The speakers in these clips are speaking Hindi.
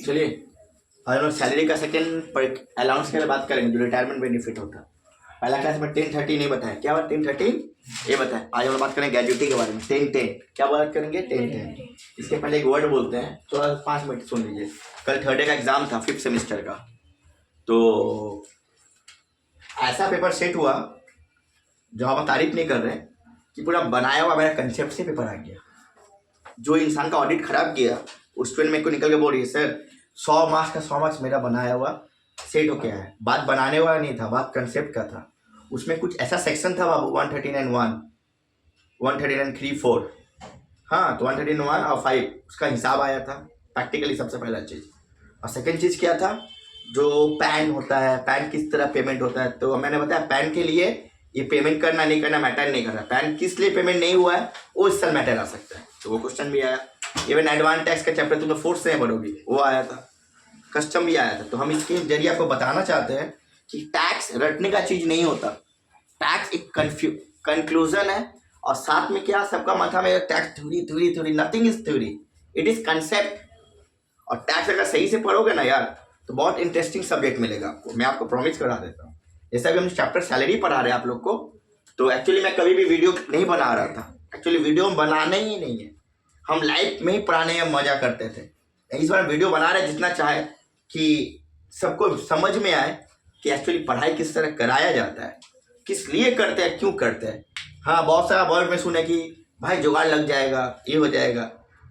चलिए आज हम लोग सैलरी का सेकेंड अलाउंस के लिए बात करेंगे जो रिटायरमेंट बेनिफिट होता है। पहला क्लास में 10-13 नहीं बताया, क्या बात 10-13 ये बताया। आज हम लोग बात करेंगे ग्रेजुएटी के बारे में 10-10 क्या बात करेंगे 10-10। इसके पहले एक वर्ड बोलते हैं, थोड़ा 5 मिनट सुन लीजिए। कल थर्ड डे का एग्जाम था 5th सेमेस्टर का, तो ऐसा पेपर सेट हुआ जो हम तारीफ नहीं कर रहे हैं कि पूरा बनाया हुआ मेरा कंसेप्ट से पेपर आ गया। जो इंसान का ऑडिट खराब किया उस स्टूडेंट मेरे को निकल के बोल रही है सर 100 मार्क्स का 100 मार्क्स मेरा बनाया हुआ सेट हो गया है। बात बनाने वाला नहीं था, बात कंसेप्ट का था। उसमें कुछ ऐसा सेक्शन था बाबू 139(1), 139(3)(4), हाँ तो 139(1) और 5 उसका हिसाब आया था प्रैक्टिकली सबसे पहला चीज़। और सेकेंड चीज़ क्या था, जो पैन होता है, पैन किस तरह पेमेंट होता है। तो मैंने बताया पैन के लिए ये पेमेंट करना नहीं करना मैटर नहीं कर रहा, पैन किस लिए पेमेंट नहीं हुआ है वो इस साल मैटर आ सकता है। तो वो क्वेश्चन भी आया। इवन एडवांस टैक्स का चैप्टर तुम तो 4th से पढ़ोगी, वो आया था। कस्टम भी आया था। तो हम इसके जरिए आपको बताना चाहते हैं कि टैक्स रटने का चीज़ नहीं होता। टैक्स एक कंक्लूजन है और साथ में क्या सबका माथा में tax theory nothing is theory, it is concept. और टैक्स अगर सही से पढ़ोगे ना यार तो बहुत इंटरेस्टिंग सब्जेक्ट मिलेगा आपको, मैं आपको प्रॉमिस करा देता हूँ। जैसा कि हम चैप्टर सैलरी पढ़ा रहे हैं आप लोग को, तो एक्चुअली मैं कभी भी वीडियो नहीं बना रहा था। एक्चुअली वीडियो बनाना ही नहीं है, हम लाइव में ही पढ़ाने में मजा करते थे। इस बार वीडियो बना रहे जितना चाहे कि सबको समझ में आए कि एक्चुअली पढ़ाई किस तरह कराया जाता है, किस लिए करते हैं, क्यों करते हैं। हाँ बहुत सारा वर्ड में सुने कि भाई जुगाड़ लग जाएगा, ये हो जाएगा।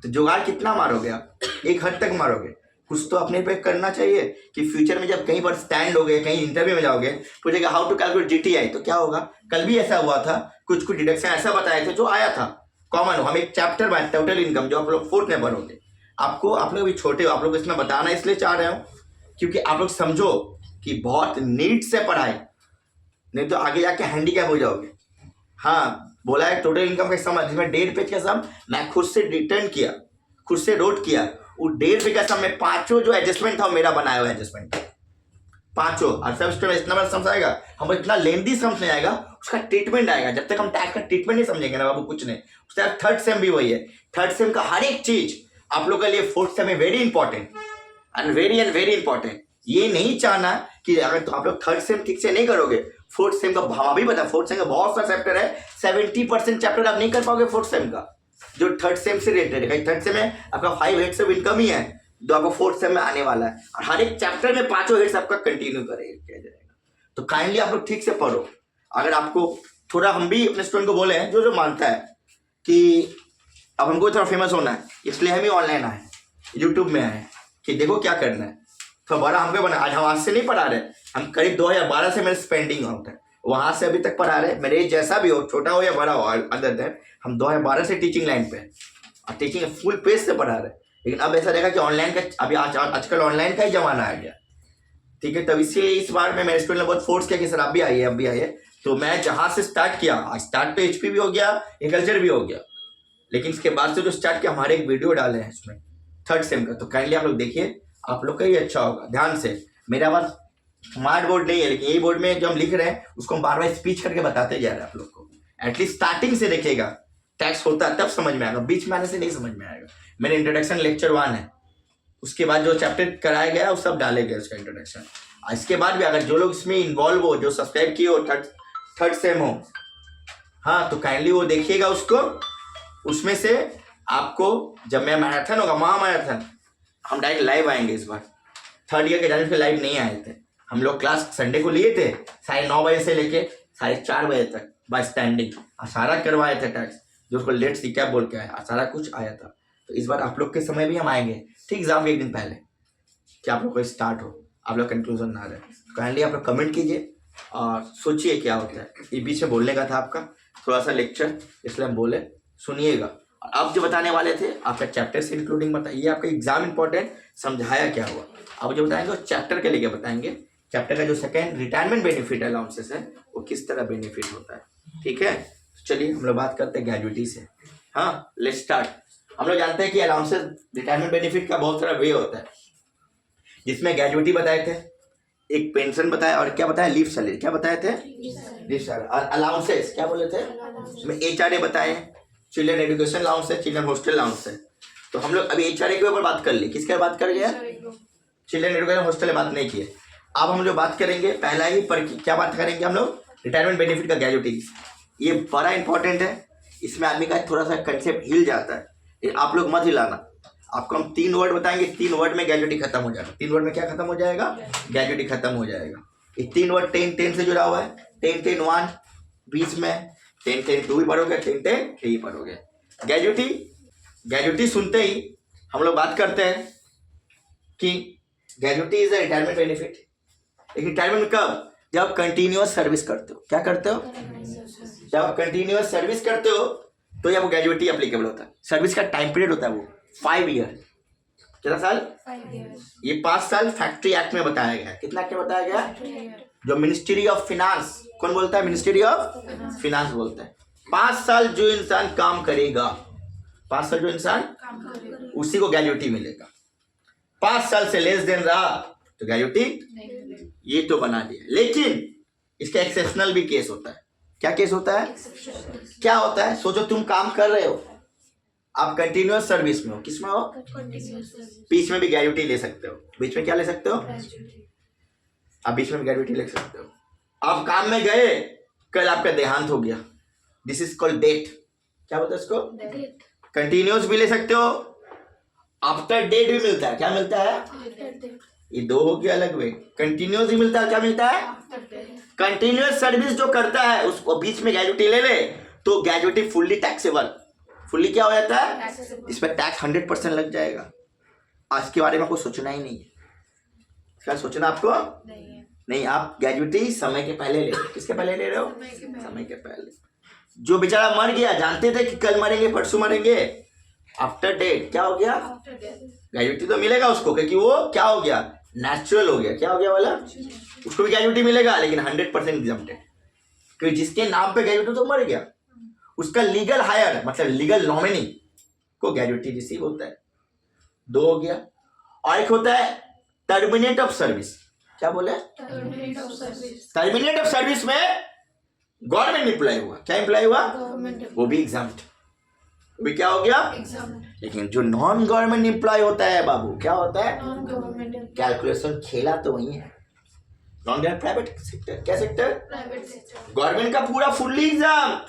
तो जुगाड़ कितना मारोगे आप, एक हद तक मारोगे। कुछ तो अपने पे करना चाहिए कि फ्यूचर में जब कहीं पर स्टैंड हो गए, कहीं इंटरव्यू में जाओगे, पूछेगा हाउ टू कैलकुलेट जीटीआई, तो क्या होगा। कल भी ऐसा हुआ था, कुछ डिडक्शन ऐसा बताए थे जो आया था कॉमन। हम एक चैप्टर में टोटल इनकम जो आप लोग 4th में पढ़ोगे, आपको आप लोग भी छोटे हो, आप लोग इसमें बताना इसलिए चाह रहे हो क्योंकि आप लोग समझो कि बहुत नीड से पढ़ाए, नहीं तो आगे जाके हैंडीकैप हो जाओगे। हाँ बोला है टोटल इनकम का सम, जिसमें 1.5 पेज का सम मैं खुद से रिटर्न किया, खुद से नोट किया। वो 1.5 पेज का सम में 5 जो एडजस्टमेंट था वो मेरा बनाया हुआ एडजस्टमेंट 5। और सब में इतना बड़ा सम्स आएगा, हम इतना लेंथी सम्स नहीं आएगा, उसका ट्रीटमेंट आएगा। जब तक हम टैक्स का ट्रीटमेंट नहीं समझेंगे ना बाबू कुछ नहीं। उसके बाद 3rd सेम भी वही है। 3rd सेम का हर एक चीज आप लोग के लिए 4th सेम में very important and very important. ये नहीं चाहना कि अगर तो आप लोग 3rd सेम ठीक से नहीं करोगे 4th सेम का हम अभी बता 4th सेम का बहुत सारा चैप्टर है, 70% चैप्टर आप नहीं कर पाओगे 4th सेम का जो 3rd सेम से रिलेटेड है। 3rd सेम में आपका 5 हेड्स ऑफ इनकम ही है जो आपको 4th सेम में आने वाला है, और हर एक चैप्टर में 5 हेड्स आपका कंटिन्यू किया जाएगा। तो काइंडली आप लोग ठीक से पढ़ो। अगर आपको थोड़ा, हम भी अपने स्टूडेंट को बोले हैं जो मानता है कि अब हमको थोड़ा फेमस होना है, इसलिए हम ही ऑनलाइन आए, यूट्यूब में आए कि देखो क्या करना है। तो बड़ा हमको बना, आज हम आज से नहीं पढ़ा रहे, हम करीब 2012 से मेरे स्पेंडिंग आउट है, वहां से अभी तक पढ़ा रहे। मेरे एज जैसा भी हो, छोटा हो या बड़ा हो, अदर दैट हम 2012 से टीचिंग लाइन पे और टीचिंग फुल पेज से पढ़ा रहे। लेकिन अब ऐसा देखा कि ऑनलाइन का अभी आजकल ऑनलाइन का ही जमाना आ गया, ठीक है। तब इसीलिए इस बार में मेरे स्टूडेंट ने बहुत फोर्स किया कि सर आप भी आइए, अब भी आइए। तो मैं जहां से स्टार्ट किया, स्टार्ट तो HP भी हो गया, एग्रीकल्चर भी हो गया, लेकिन इसके बाद से जो स्टार्ट किया हमारे एक वीडियो डाले हैं इसमें 3rd सेम का, तो काइंडली आप लोग देखिए, आप लोग का ही अच्छा होगा। ध्यान से, मेरा पास स्मार्ट बोर्ड नहीं है, लेकिन यही बोर्ड में जो हम लिख रहे हैं उसको हम बार बार स्पीच करके बताते जा रहे हैं आप लोग को। एटलीस्ट स्टार्टिंग से देखिएगा, टैक्स होता है तब समझ में आएगा, बीच में आने से नहीं समझ में आएगा। मेरे इंट्रोडक्शन लेक्चर 1 है, उसके बाद जो चैप्टर कराया गया वो सब डाले गए उसका इंट्रोडक्शन। इसके बाद भी अगर जो लोग इसमें इन्वॉल्व हो, जो सब्सक्राइब किए हो 3rd सेम हो, हाँ तो काइंडली वो देखिएगा उसको। उसमें से आपको जब मैं मैराथन होगा, महामैराथन, हम डायरेक्ट लाइव आएंगे। इस बार 3rd ईयर के जाने पे लाइव नहीं आए थे हम लोग, क्लास संडे को लिए थे 9:30 बजे से लेके 4:30 बजे तक बाय स्टैंडिंग, सारा करवाए थे टैक्स, जो उसको लेट सी क्या बोल के आया, सारा कुछ आया था। तो इस बार आप लोग के समय भी हम आएंगे, ठीक एग्जाम के एक दिन पहले, कि आप लोग को स्टार्ट हो, आप लोग कंक्लूजन ना रहे। काइंडली आप लोग कमेंट कीजिए और सोचिए क्या होता है। ये बीच में बोलने का था आपका थोड़ा सा लेक्चर, इसलिए हम बोले, सुनिएगा। और अब जो बताने वाले थे आपका चैप्टर से इंक्लूडिंग बताइए, आपका एग्जाम इंपॉर्टेंट, समझाया क्या हुआ। अब जो बताएंगे वो चैप्टर के लेके बताएंगे। चैप्टर का जो सेकेंड रिटायरमेंट बेनिफिट अलाउंसेस है वो किस तरह बेनिफिट होता है, ठीक है। चलिए हम लोग बात करते हैं ग्रेजुएटी से। हाँ लेट्स स्टार्ट। हम लोग जानते हैं कि अलाउंसेस रिटायरमेंट बेनिफिट का बहुत सारा वे होता है, जिसमें ग्रेजुएटी बताए थे, एक पेंशन बताया, और क्या बताया, लीव सैलरी, क्या बताए थे, लीव सैलरी। और अलाउंसेस क्या बोले थे, इसमें HRA बताए, चिल्ड्रन एजुकेशन अलाउंस है, चिल्ड्रन हॉस्टल अलाउंस है। तो हम लोग अभी HRA के ऊपर बात कर ली, किसके बात कर गया, चिल्ड्रन एजुकेशन हॉस्टल में बात नहीं की है। अब हम लोग बात करेंगे पहला ही पर क्या बात करेंगे हम लोग, रिटायरमेंट बेनिफिट का ग्रेजुटी। ये बड़ा इंपॉर्टेंट है, इसमें आदमी का थोड़ा सा कंसेप्ट हिल जाता है, ये आप लोग मत हिलाना। आपको हम 3 वर्ड बताएंगे, 3 वर्ड में ग्रेजुटी खत्म हो जाएगा। 3 वर्ड में क्या खत्म हो जाएगा, ग्रेजुटी खत्म हो जाएगा। ये 3 वर्ड 10 से जुड़ा हुआ है, 10 1 बीच में 10 2 भी पढ़ोगे, 10 3 ही पढ़ोगे। ग्रेजुटी सुनते ही हम लोग बात करते हैं कि gratuity is a retirement benefit. लेकिन रिटायरमेंट कब, जब कंटिन्यूअस सर्विस करते हो। क्या करते हो, जब आप कंटिन्यूअस सर्विस करते हो तो ये वो ग्रेजुटी एप्लीकेबल होता है। सर्विस का टाइम पीरियड होता है वो 5 ईयर। कितना साल, 5 years. ये 5 साल फैक्ट्री एक्ट में बताया गया है। कितना क्या बताया गया, जो मिनिस्ट्री ऑफ फिनांस, कौन बोलता है, मिनिस्ट्री ऑफ फिनांस बोलता है। 5 साल जो इंसान काम करेगा, 5 साल जो इंसान काम करेगा. उसी को ग्रेजुटी मिलेगा। 5 साल से लेस देन रहा तो ग्रेजुटी नहीं. ये तो बना दिया। लेकिन इसका एक्सेप्शनल भी केस होता है। क्या केस होता है, Exception. क्या होता है, सोचो तुम काम कर रहे हो, आप कंटिन्यूअस सर्विस में हो, किसमें हो, Continuous service. बीच में भी ग्रेजुटी ले सकते हो। बीच में क्या ले सकते हो, Gratuity. आप बीच में ग्रेजुटी ले सकते हो। आप काम में गए, कल आपका देहांत हो गया, दिस इज कॉल्ड डेट। क्या बोलते हैं इसको, Date. कंटिन्यूअस भी ले सकते हो, आफ्टर डेट भी मिलता है। क्या मिलता है, After date. ये 2 हो गया अलग वे। कंटिन्यूअस भी मिलता है, क्या मिलता है, After date. कंटिन्यूअस सर्विस जो करता है उसको बीच में ग्रेजुटी ले ले तो ग्रेजुटी फुल्ली टैक्सेबल। फुल्ली क्या हो जाता है, Taxable. इस पर टैक्स 100% लग जाएगा। आज के बारे में आपको सोचना ही नहीं है। क्या सोचना आपको नहीं है. नहीं, आप ग्रेजुटी समय के पहले ले रहे हो। किसके पहले ले रहे हो, समय के पहले. समय के पहले। जो बेचारा मर गया, जानते थे कि कल मरेंगे परसों मरेंगे, आफ्टर डेट क्या हो गया, After date. ग्रेजुटी तो मिलेगा उसको, क्योंकि वो क्या हो गया, नेचुरल हो गया। क्या हो गया वाला, उसको भी ग्रेजुटी मिलेगा लेकिन 100% एग्जम्प्टेड, क्योंकि जिसके नाम पे ग्रेजुटी तो मर गया, उसका लीगल हायर मतलब लीगल नॉमिनी को ग्रेजुटी रिसीव होता है। 2 हो गया। और एक होता है टर्मिनेट ऑफ सर्विस। क्या बोले, Terminate of service. Terminate of service में गवर्नमेंट एम्प्लॉय हुआ, क्या एम्प्लॉय हुआ, Government. वो भी एग्जाम्प्ट, वो भी क्या हो गया। Exam. लेकिन जो नॉन गवर्नमेंट एम्प्लॉय होता है बाबू, क्या होता है, Non-government. कैलकुलेशन खेला तो वही है। नॉन गवर्नमेंट प्राइवेट सेक्टर, क्या सेक्टर, Private sector. गवर्नमेंट का पूरा फुल्ली एग्जाम,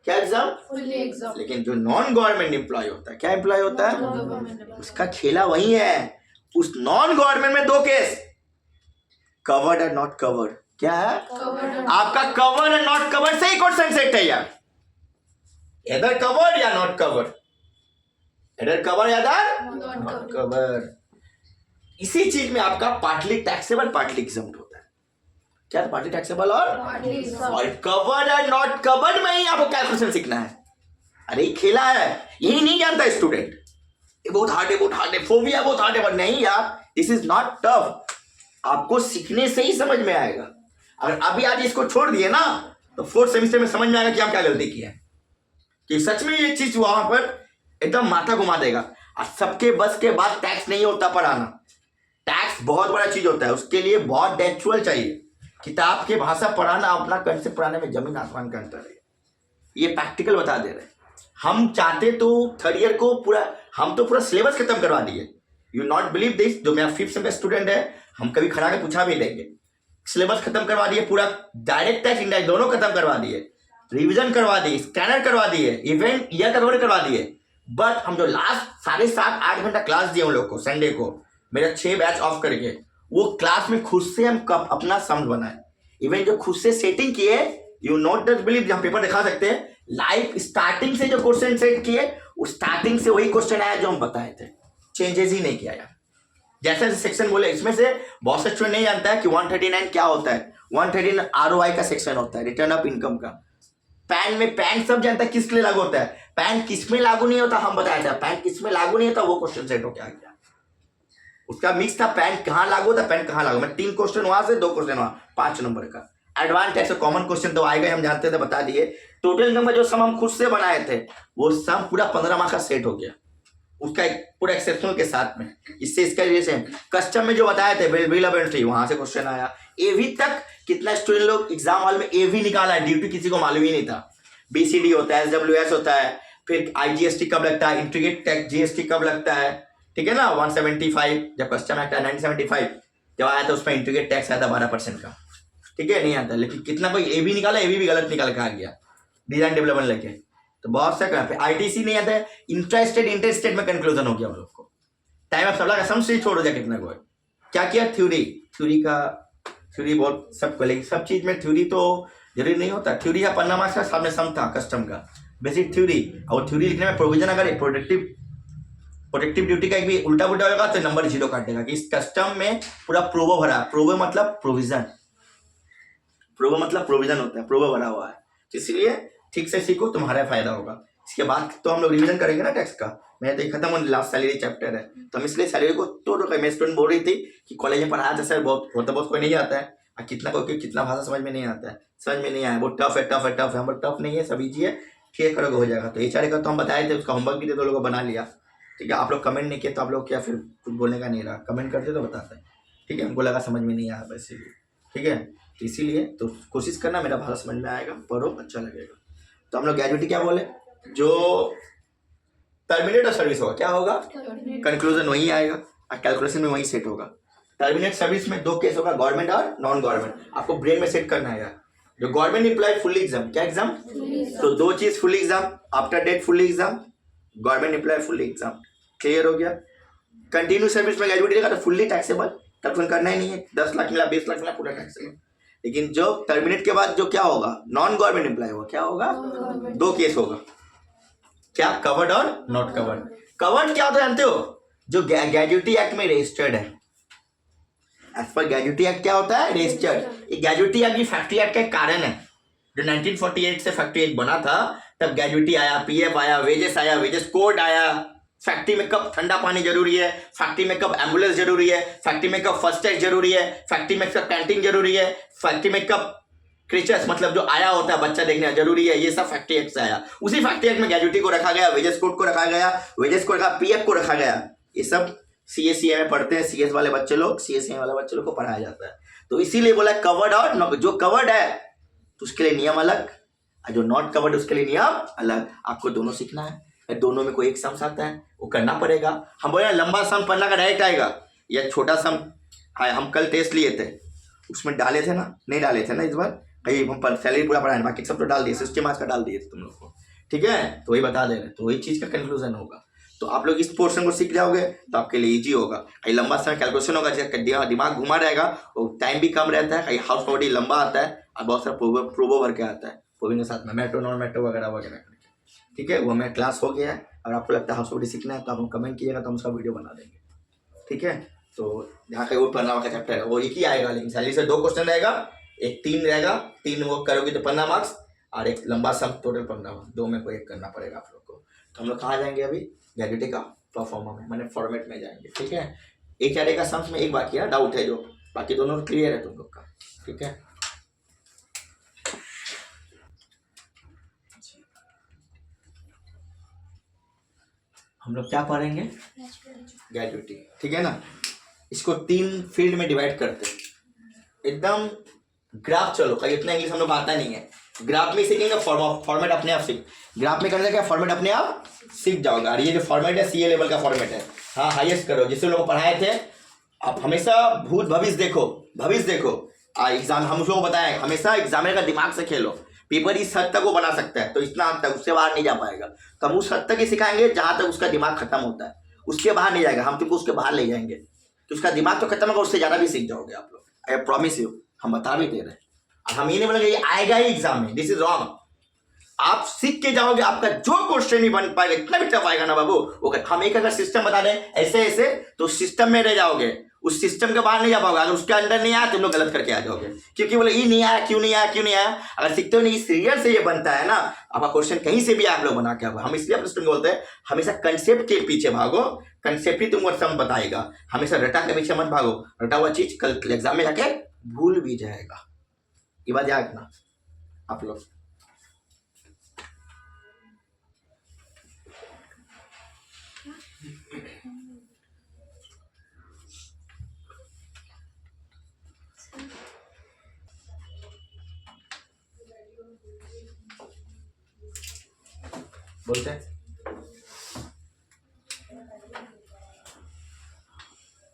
क्या एग्जाम, Fully exam. लेकिन जो नॉन गवर्नमेंट एम्प्लॉय होता है, क्या एम्प्लॉय होता है, Non-government. उसका खेला वही है। उस नॉन गवर्नमेंट में 2 केस, कवर्ड और नॉट कवर्ड। क्या है, Covered. आपका कवर्ड और नॉट कवर्ड से ही क्वेश्चन सेट है यार, इधर कवर्ड या नॉट कवर्ड, इधर कवर्ड या Not नॉट covered. कवर्ड। इसी चीज में आपका पार्टली टैक्सेबल पार्टली एग्जम्प्ट होता है। क्या, पार्टली टैक्सेबल और Partly exam. कवर्ड और नॉट कवर्ड में ही आपको कैलकुलेशन सीखना है। अरे ये खेला है, यही नहीं जानता स्टूडेंट, ये बहुत हार्ड है, बहुत हार्ड है, फोबिया बहुत हार्ड है। नहीं यार, दिस इज नॉट टफ, आपको सीखने से ही समझ में आएगा। अगर अभी आज इसको छोड़ दिए ना तो 4th सेमेस्टर में समझ में आएगा कि हम क्या गलती किया है, कि सच में ये चीज वहां पर एकदम माथा घुमा देगा। और सबके बस के बाद टैक्स नहीं होता पढ़ाना, टैक्स बहुत बड़ा चीज होता है, उसके लिए बहुत डेचुअल चाहिए। किताब के भाषा पढ़ाना, अपना कंसेप्ट पढ़ाने में जमीन आसमान का अंतर है। ये प्रैक्टिकल बता दे रहे हैं। हम चाहते तो 3rd ईयर को पूरा, हम तो पूरा सिलेबस खत्म करवा दिए। यू नॉट बिलीव दिस, जो मेरा 5th सेमेस्टर स्टूडेंट है, हम कभी खड़ा के पूछा भी लेंगे, सिलेबस खत्म करवा दिए पूरा, डायरेक्ट टैक्स इंडायरेक्ट दोनों खत्म करवा दिए, रिवीजन करवा दिए, स्कैनर करवा दिए, इवेंट ईयर कवर करवा दिए। बट हम जो लास्ट 7.5-8 घंटा क्लास दिए उन लोग को, संडे को मेरा 6 बैच ऑफ करके, वो क्लास में खुद से हम अपना समझ बनाए। इवन जो खुद से सेटिंग किए, यू नॉट जस्ट बिलीव, हम पेपर दिखा सकते हैं लाइव, स्टार्टिंग से जो क्वेश्चन सेट किए, वो स्टार्टिंग से वही क्वेश्चन आया जो हम बताए थे, चेंजेस ही नहीं किया यार। जैसे सेक्शन बोले, इसमें से बहुत से स्टूडेंट नहीं जानता है कि 139 क्या होता है। 139 ROI का सेक्शन होता है, रिटर्न ऑफ इनकम का। पैन में, पैन सब जानता है किस लिए लागू होता है, पैन किस में लागू नहीं होता हम बताया था, पैन किस में लागू नहीं होता वो क्वेश्चन सेट हो क्या गया। उसका मिक्स था, पैन कहाँ लागू होता, पैन कहाँ लागू, मैं 3 क्वेश्चन वहां से 2 क्वेश्चन वहां, 5 नंबर का। एडवांस टैक्स कॉमन क्वेश्चन तो आएगा, हम जानते थे, बता दिए। टोटल इनकम का जो सम हम खुद से बनाए थे, वो सम पूरा 15 मार्क्स का सेट हो गया, उसका एक पूरा एक्सेप्शनल के साथ में। इससे इसका रिलेशन कस्टम में जो बताए थे, बिल ऑफ एंट्री, वहां से क्वेश्चन आया। एवी तक कितना स्टूडेंट लोग एग्जाम हॉल में एवी निकाला है, ड्यूटी किसी को मालूम ही नहीं था। BCD होता है, SWS होता है, फिर IGST कब लगता है, इंटीग्रेट टैक्स GST कब लगता है, ठीक है ना। 175 जब कस्टम एक्ट है 1975 जब आया था उसमें इंटीग्रेट टैक्स आया था 12% का, ठीक है, नहीं आता। लेकिन कितना कोई ए भी निकाला, ए भी गलत निकाल के आ गया डिजाइन डेवलपमेंट लेके, तो बहुत सा फिर ITC नहीं आता है, इंटरेस्टेड में कंक्लूजन हो गया हम लोग को। टाइम ऑफ सप्लाई का सम से छोड़ दिया कितना को है। क्या किया, थ्योरी बहुत सबको, लेकिन सब चीज में थ्योरी तो जरूरी नहीं होता। थ्योरी का पन्ना मार्क्स का सामने सम था कस्टम का बेसिक थ्योरी, और थ्योरी लिखने में प्रोविजन अगर प्रोटेक्टिव ड्यूटी का एक भी उल्टा पुल्टा होगा तो नंबर 0 काट देगा कि इस कस्टम में पूरा प्रोवो भरा, प्रोवो मतलब प्रोविजन, प्रोवो मतलब प्रोविजन होता है, प्रोवो भरा हुआ है। तो इसलिए ठीक से सीखो, तुम्हारा फायदा होगा। इसके बाद तो हम लोग रिवीजन करेंगे ना टैक्स का, मैं तो खत्म होने लास्ट सैलरी चैप्टर है, तो हम इसलिए सैलरी को तोड़ रखे। मैं स्टूडेंट बोल रही थी कि कॉलेज में पढ़ाया था सर, बहुत कोई नहीं आता है, और कितना भाषा समझ में नहीं आता है, समझ में नहीं आया, बहुत टफ है। हम टफ नहीं है, सब इजी है, ठीक करोगे हो जाएगा। तो HRA का तो हम बताए थे, उसका होमवर्क भी थे तो लोगों को बना लिया, ठीक है। आप लोग कमेंट नहीं किए तो आप लोग क्या फिर कुछ बोलने का नहीं रहा, कमेंट करते तो बताते, ठीक है। हमको लगा समझ में नहीं आया वैसे भी, ठीक है। तो इसीलिए तो कोशिश करना मेरा भाषा समझ में आएगा, पढ़ो अच्छा लगेगा। तो हम लोग ग्रेजुएटी क्या बोले, जो टर्मिनेट ऑफ सर्विस होगा क्या होगा, कंक्लूजन वही आएगा और कैलकुलेशन में वही सेट होगा। टर्मिनेट सर्विस में 2 केस होगा, गवर्नमेंट और नॉन गवर्नमेंट, आपको ब्रेन में सेट करना है। जो गवर्नमेंट एम्प्लॉय फुल एग्जाम, क्या एग्जाम, तो 2 चीज fully exempt, after death fully exempt, government employee fully exempt, clear हो गया। कंटिन्यू सर्विस में ग्रेजुएटी रहेगा तो फुल्ली टैक्सेबल, तब तो करना ही नहीं है, 10 लाख मिला 20 लाख मिला पूरा टैक्सेबल। लेकिन जो टर्मिनेट के बाद जो क्या होगा, नॉन गवर्नमेंट एम्प्लॉय होगा, क्या होगा, 2 केस होगा, क्या, कवर्ड और नॉट कवर्ड। कवर्ड क्या होता है जानते हो, जो ग्रेजुएटी एक्ट में रजिस्टर्ड है, एज पर ग्रेजुएटी एक्ट क्या होता है, रजिस्टर्ड। ये ग्रेजुएटी एक्ट की फैक्ट्री एक्ट का कारण है, जो 1948 से फैक्ट्री एक्ट बना था, तब ग्रेजुएटी आया, PF आया, वेजेस कोड आया। फैक्ट्री में कब ठंडा पानी जरूरी है, फैक्ट्री में कब एम्बुलेंस जरूरी है, फैक्ट्री में कब फर्स्ट एड जरूरी है, फैक्ट्री में कब कैंटीन जरूरी है, फैक्ट्री में कब क्रीचर्स मतलब जो आया होता है बच्चा देखने जरूरी है, ये सब फैक्ट्री एक्ट से आया। उसी फैक्ट्री एक्ट में ग्रेजुएटी को रखा गया, वेजेस कोड को रखा गया, वेजेस को रखा, PF को रखा गया। ये सब CA में पढ़ते हैं, CS वाले बच्चे लोग, CA वाले बच्चे लोग को पढ़ाया जाता है। तो इसीलिए बोला कवर्ड और जो कवर्ड है तो उसके लिए नियम अलग, और जो नॉट कवर्ड उसके लिए नियम अलग। आपको दोनों सीखना है, दोनों में कोई एक सम आता है वो करना पड़ेगा। हम बोले लंबा सम पढ़ना का डायरेक्ट आएगा, या छोटा सम हम कल टेस्ट लिए थे उसमें डाले थे ना, नहीं डाले थे ना इस बार, कहीं हम सैलरी पूरा पढ़ाए, बाकी सब तो डाल दिए, 60 मार्क्स का डाल दिए थे तुम लोग को, ठीक है। तो वही बता दे रहे, तो वही चीज का कंक्लूजन होगा। तो आप लोग इस पोर्शन को सीख जाओगे तो आपके लिए इजी होगा। कहीं लंबा समय कैलकुलेशन होगा, दिमाग घुमा रहेगा, और टाइम भी कम रहता है, कहीं हाउस प्रॉपर्टी लंबा आता है, और बहुत सारा प्रोबो भर के आता है, प्रोविंग के साथ में मेट्रो नॉन मेट्रो वगैरह वगैरह, ठीक है। वो हमें क्लास हो गया है। अगर आपको लगता है हाउस प्रॉपर्टी सीखना है तो आप कमेंट कीजिएगा, तो हम उसका वीडियो बना देंगे, ठीक है। तो यहाँ का वो पन्ना का चैप्टर है वो एक ही आएगा, लेकिन सैलरी से 2 क्वेश्चन रहेगा, एक 3 रहेगा, 3 वो करोगे तो 15 मार्क्स, और एक लंबा सम टोटल 15 मार्क्स, 2 में कोई एक करना पड़ेगा आप लोग को। तो हम लोग कहाँ जाएंगे अभी, ग्रेजुएटी का परफॉर्मा में, मैंने फॉर्मेट में जाएंगे, ठीक है। HRA का सम्स में एक बाकी है, डाउट है जो, बाकी दोनों क्लियर है तुम लोग का, ठीक है। हम लोग क्या पढ़ेंगे, ग्रेजुएटी, ठीक है ना। इसको 3 फील्ड में डिवाइड करते हैं, एकदम ग्राफ। चलो कहीं इतना इंग्लिश हम लोग आता नहीं है, ग्राफ में सीखेंगे, फॉर्मेट अपने आप सीख, ग्राफ में करने का फॉर्मेट अपने आप सीख जाओगे। और ये जो फॉर्मेट है CA लेवल का फॉर्मेट है, हाँ हाईएस्ट करो, जिससे लोग पढ़ाए थे। आप हमेशा भूत भविष्य देखो, एग्जाम हम उसको बताएं, हमेशा एग्जामिनर का दिमाग से खेलो। पेपर इस हद तक वो बना सकता है, तो इतना हद तक, उससे बाहर नहीं जा पाएगा। तो हम उस हद तक ही सिखाएंगे जहां तक उसका दिमाग खत्म होता है, उसके बाहर नहीं जाएगा, हम तुमको उसके बाहर ले जाएंगे। तो उसका दिमाग तो खत्म होगा, उससे ज्यादा भी सीख जाओगे आप लोग, आई प्रॉमिस यू, हम बता भी दे रहे हैं। हम ये नहीं बोलेंगे ये आएगा ही एग्जाम में, दिस इज रॉन्ग। आप सीख के जाओगे, आपका जो क्वेश्चन नहीं बन पाएगा, इतना भी टफ आएगा ना बाबू, हम एक अगर सिस्टम बता दें ऐसे तो सिस्टम में रह जाओगे, उस सिस्टम के बाहर नहीं जा पाओगे। अगर उसके अंदर नहीं आया तुम लोग गलत करके आ जाओगे, क्योंकि बोले ये नहीं आया, क्यों नहीं आया। अगर सीखते हो नहीं, सीरियल से ये बनता है ना, आपका क्वेश्चन कहीं से भी आप लोग बना के आओगे। हम इसलिए अपने स्टूडेंट बोलते हैं हमेशा कंसेप्ट के पीछे भागो, कंसेप्ट ही तुमको सम बताएगा, हमेशा रटा के पीछे मत भागो। रटा हुआ चीज कल एग्जाम में जाके भूल भी जाएगा, ये बात याद रखना आप लोग। बोलते हैं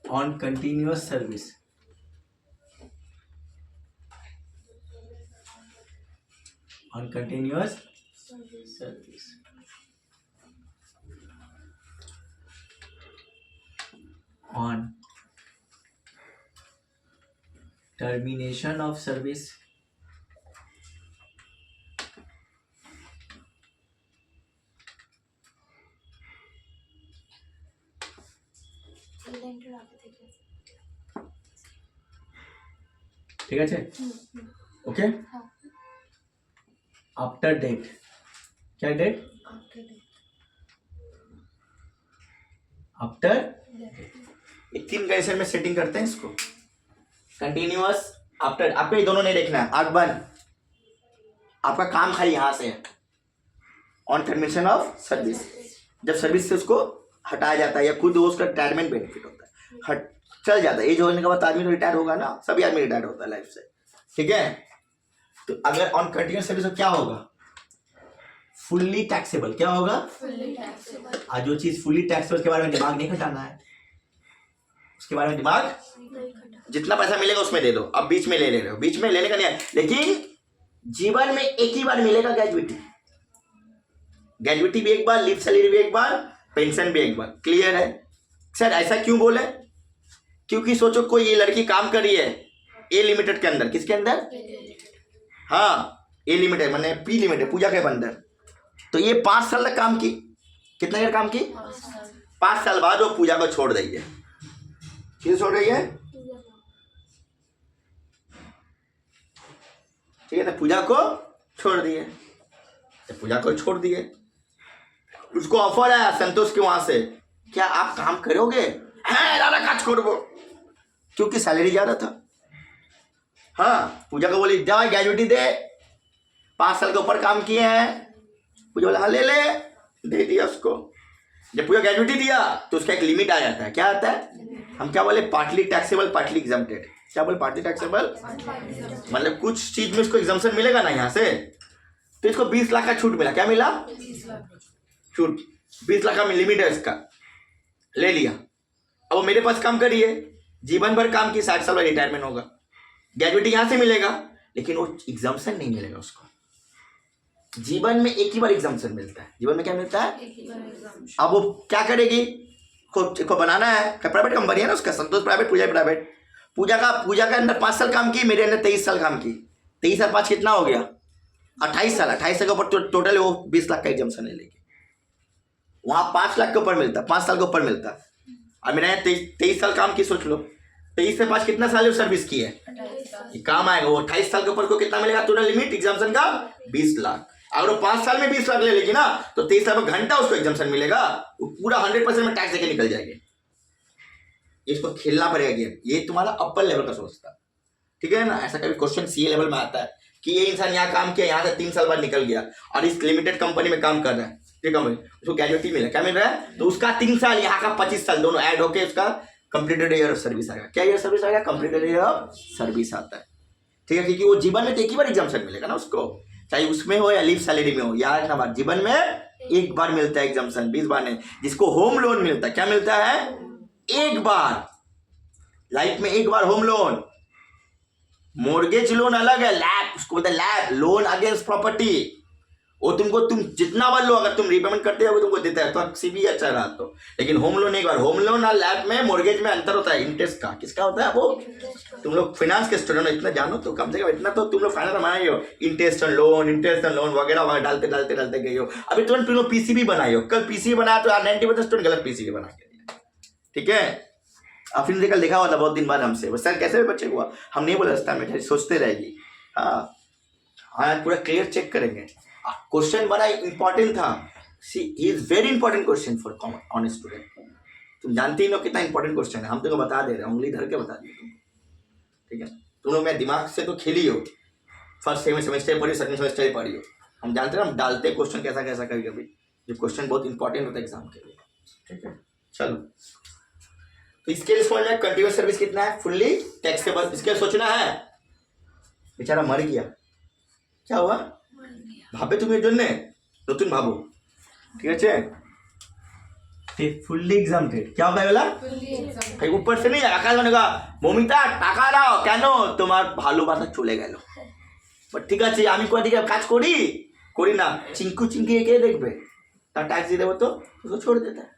on continuous service, on continuous service, on termination of service, ঠিক আছে ওকে। आफ्टर डेट, क्या डेट, आफ्टर, ये 3 कंडीशन में सेटिंग करते हैं इसको। कंटिन्यूअस, आफ्टर, आपको ये दोनों नहीं देखना है। आग बंद, आपका काम खाली यहां से है। ऑन टर्मिनेशन ऑफ सर्विस, जब सर्विस से उसको हटाया जाता है या खुद उसका रिटायरमेंट बेनिफिट होता है, हट चल जाता है। एज होने के बाद आदमी तो रिटायर होगा ना, सभी आदमी रिटायर होता है लाइफ से, ठीक है। तो अगर ऑन कंटिन्यूअस सर्विस तो क्या होगा, फुल्ली टैक्सेबल। क्या होगा, fully taxable, आज जो चीज फुल्ली टैक्सेबल, उसके बारे में दिमाग नहीं खटाना है, उसके बारे में दिमाग जितना पैसा मिलेगा उसमें दे दो। अब बीच में ले रहे हो, बीच में लेने का नहीं है, लेकिन जीवन में एक ही बार मिलेगा ग्रेजुइटी। ग्रेजुइटी भी एक बार, लीव सैलरी भी एक बार, पेंशन भी एक बार। क्लियर है सर? ऐसा क्यों बोले? क्योंकि सोचो कोई ये लड़की काम कर रही है ए लिमिटेड के अंदर, किसके अंदर, हाँ ए लिमिटेड मैंने पी लिमिटेड, पूजा के अंदर। तो ये 5 साल तक काम की, कितना देर काम की, 5 साल बाद वो पूजा को छोड़ रही है। किसे छोड़ रही है, ठीक है ना, पूजा को छोड़ दिए। पूजा को छोड़ दिए, उसको ऑफर आया संतोष के वहां से, क्या आप काम करोगे? है दादा काज करबो, क्योंकि सैलरी ज्यादा था। हाँ, पूजा को बोली जाओ ग्रेजुइटी दे, 5 साल के ऊपर काम किए हैं। पूजा बोला हाँ ले ले, दे दिया उसको। जब पूजा ग्रेजुइटी दिया तो उसका एक लिमिट आ जाता है। क्या आता है, हम क्या बोले, पार्टली टैक्सेबल पार्टली एग्जम्प्टेड। क्या बोले, पार्टली टैक्सेबल मतलब कुछ चीज में इसको एग्जम्पशन मिलेगा ना यहाँ से, तो इसको 20 लाख का छूट मिला। क्या मिला, छूट, 20 लाख का लिमिट है इसका, ले लिया। अब वो मेरे पास काम करिए, जीवन भर काम की, 60 साल में रिटायरमेंट होगा। ग्रेजुइटी यहां से मिलेगा, लेकिन वो एग्जाम्पशन नहीं मिलेगा उसको। जीवन में एक ही बार एग्जाम्पशन मिलता है। जीवन में क्या मिलता है, अब वो क्या करेगी, को बनाना है, प्राइवेट कंपनी है ना उसका, संतोष प्राइवेट, पूजा प्राइवेट। पूजा के अंदर 5 साल काम की, मेरे अंदर 23 साल काम की। 23 और 5 कितना हो गया, 28 साल। 28 साल के ऊपर टोटल वो 20 लाख का एग्जाम्पशन ले लेगी। वहां 5 लाख के ऊपर मिलता, 5 साल के ऊपर मिलता। और मेरे यहाँ 23 साल काम की, सोच लो 23 से 5 कितना साल सर्विस की है, ये काम आएगा। वो 28 साल के ऊपर को कितना मिलेगा टोटल लिमिट एग्जाम्पशन का, 20 लाख। अगर वो 5 साल में 20 लाख ले लेगी ना, तो 23 लाख में घंटा उसको एग्जाम्पशन मिलेगा, वो पूरा 100% में टैक्स देके निकल जाएगी। इसको खेलना पड़ेगा गेम, ये तुम्हारा अपर लेवल का सोचता, ठीक है ना। ऐसा कभी क्वेश्चन सीए लेवल में आता है कि ये इंसान यहाँ काम किया, यहाँ से 3 साल बाद निकल गया और इस लिमिटेड कंपनी में काम कर रहा है, ठीक है, उसको ग्रेजुइटी मिला, क्या मिल रहा है, तो उसका 3 साल, यहाँ का 25 साल, दोनों ऐड होके उसका कंप्लीटेड ईयर ऑफ सर्विस आएगा। क्या ईयर सर्विस आएगा, कंप्लीटेड ईयर ऑफ सर्विस आता है, ठीक है। क्योंकि वो जीवन में तो एक ही बार एग्जाम्पशन मिलेगा ना उसको, चाहे उसमें हो या लीव सैलरी में हो। यार ना बात, जीवन में एक बार मिलता है एग्जाम्पशन, 20 बार नहीं। जिसको होम लोन मिलता है, क्या मिलता है, एक बार लाइफ में, एक बार होम लोन। मोर्गेज लोन अलग है, लैब उसको बोलते हैं, लैब लोन अगेंस्ट प्रॉपर्टी। वो तुम जितना बार लो, अगर तुम रिपेमेंट करते हो तुमको देता है, तो सीबी अच्छा रहा तो। लेकिन होम लोन एक बार, होम लोन और लैब में, मोर्गेज में अंतर होता है इंटरेस्ट का। किसका होता है वो, तुम लोग फाइनेंस के स्टूडेंट हो, इतना जानो तो कम से कम, इतना तो तुम लोग फाइनेंस बनाए हो, इंटरेस्ट ऑन लोन वगैरह वगैरह डालते गए हो। अभी तुम लोग पीसीबी बनाए हो, कल पीसीबी बनाया तो 90% स्टूडेंट गलत पीसीबी बना के दिया, ठीक है। आपने कल देखा हुआ था बहुत दिन बाद हमसे, सर कैसे बच्चे हुआ, हम नहीं बोला रास्ता में, सोचते रहेगी। हाँ हाँ, पूरा क्लियर चेक करेंगे। क्वेश्चन बड़ा इंपॉर्टेंट था, see is very important question for on student. तुम जानते ही लो कितना इंपॉर्टेंट क्वेश्चन है, हम तुमको बता दे रहे हैं, उंगली धर के बता दिए तुमको, ठीक है। तुम लोग मेरे दिमाग से तो खेली हो, फर्स्ट सेमेस्टर पढ़ी, सेकंड सेमेस्टर पढ़ी हो, हम जानते हैं हम डालते क्वेश्चन कैसा कैसा कभी कभी, जो क्वेश्चन बहुत इंपॉर्टेंट होता है एग्जाम के लिए, ठीक है। चलो, तो इसके लिए समझ में, कंटिन्यूअस सर्विस कितना है, फुल्ली टैक्सेबल। इसके सोचना है, बेचारा मर गया, क्या हुआ, भावे तुम्हें जन्ने नतून भाबो, ठीक है। ফুললি এক্সামটেড क्या होगा बोला Fully exempted. ভাই ऊपर से नहीं আকাশ বলেगा মমিতা টাকা দাও কেন তোমার ভালোবাসা চলে গেল বাট ঠিক আছে আমি কোয়াদিকে কাজ করি করি না চিঙ্কু চিঙ্কি কে দেখবে তার ট্যাক্স দিয়ে দেবো তো उसको छोड़ देता है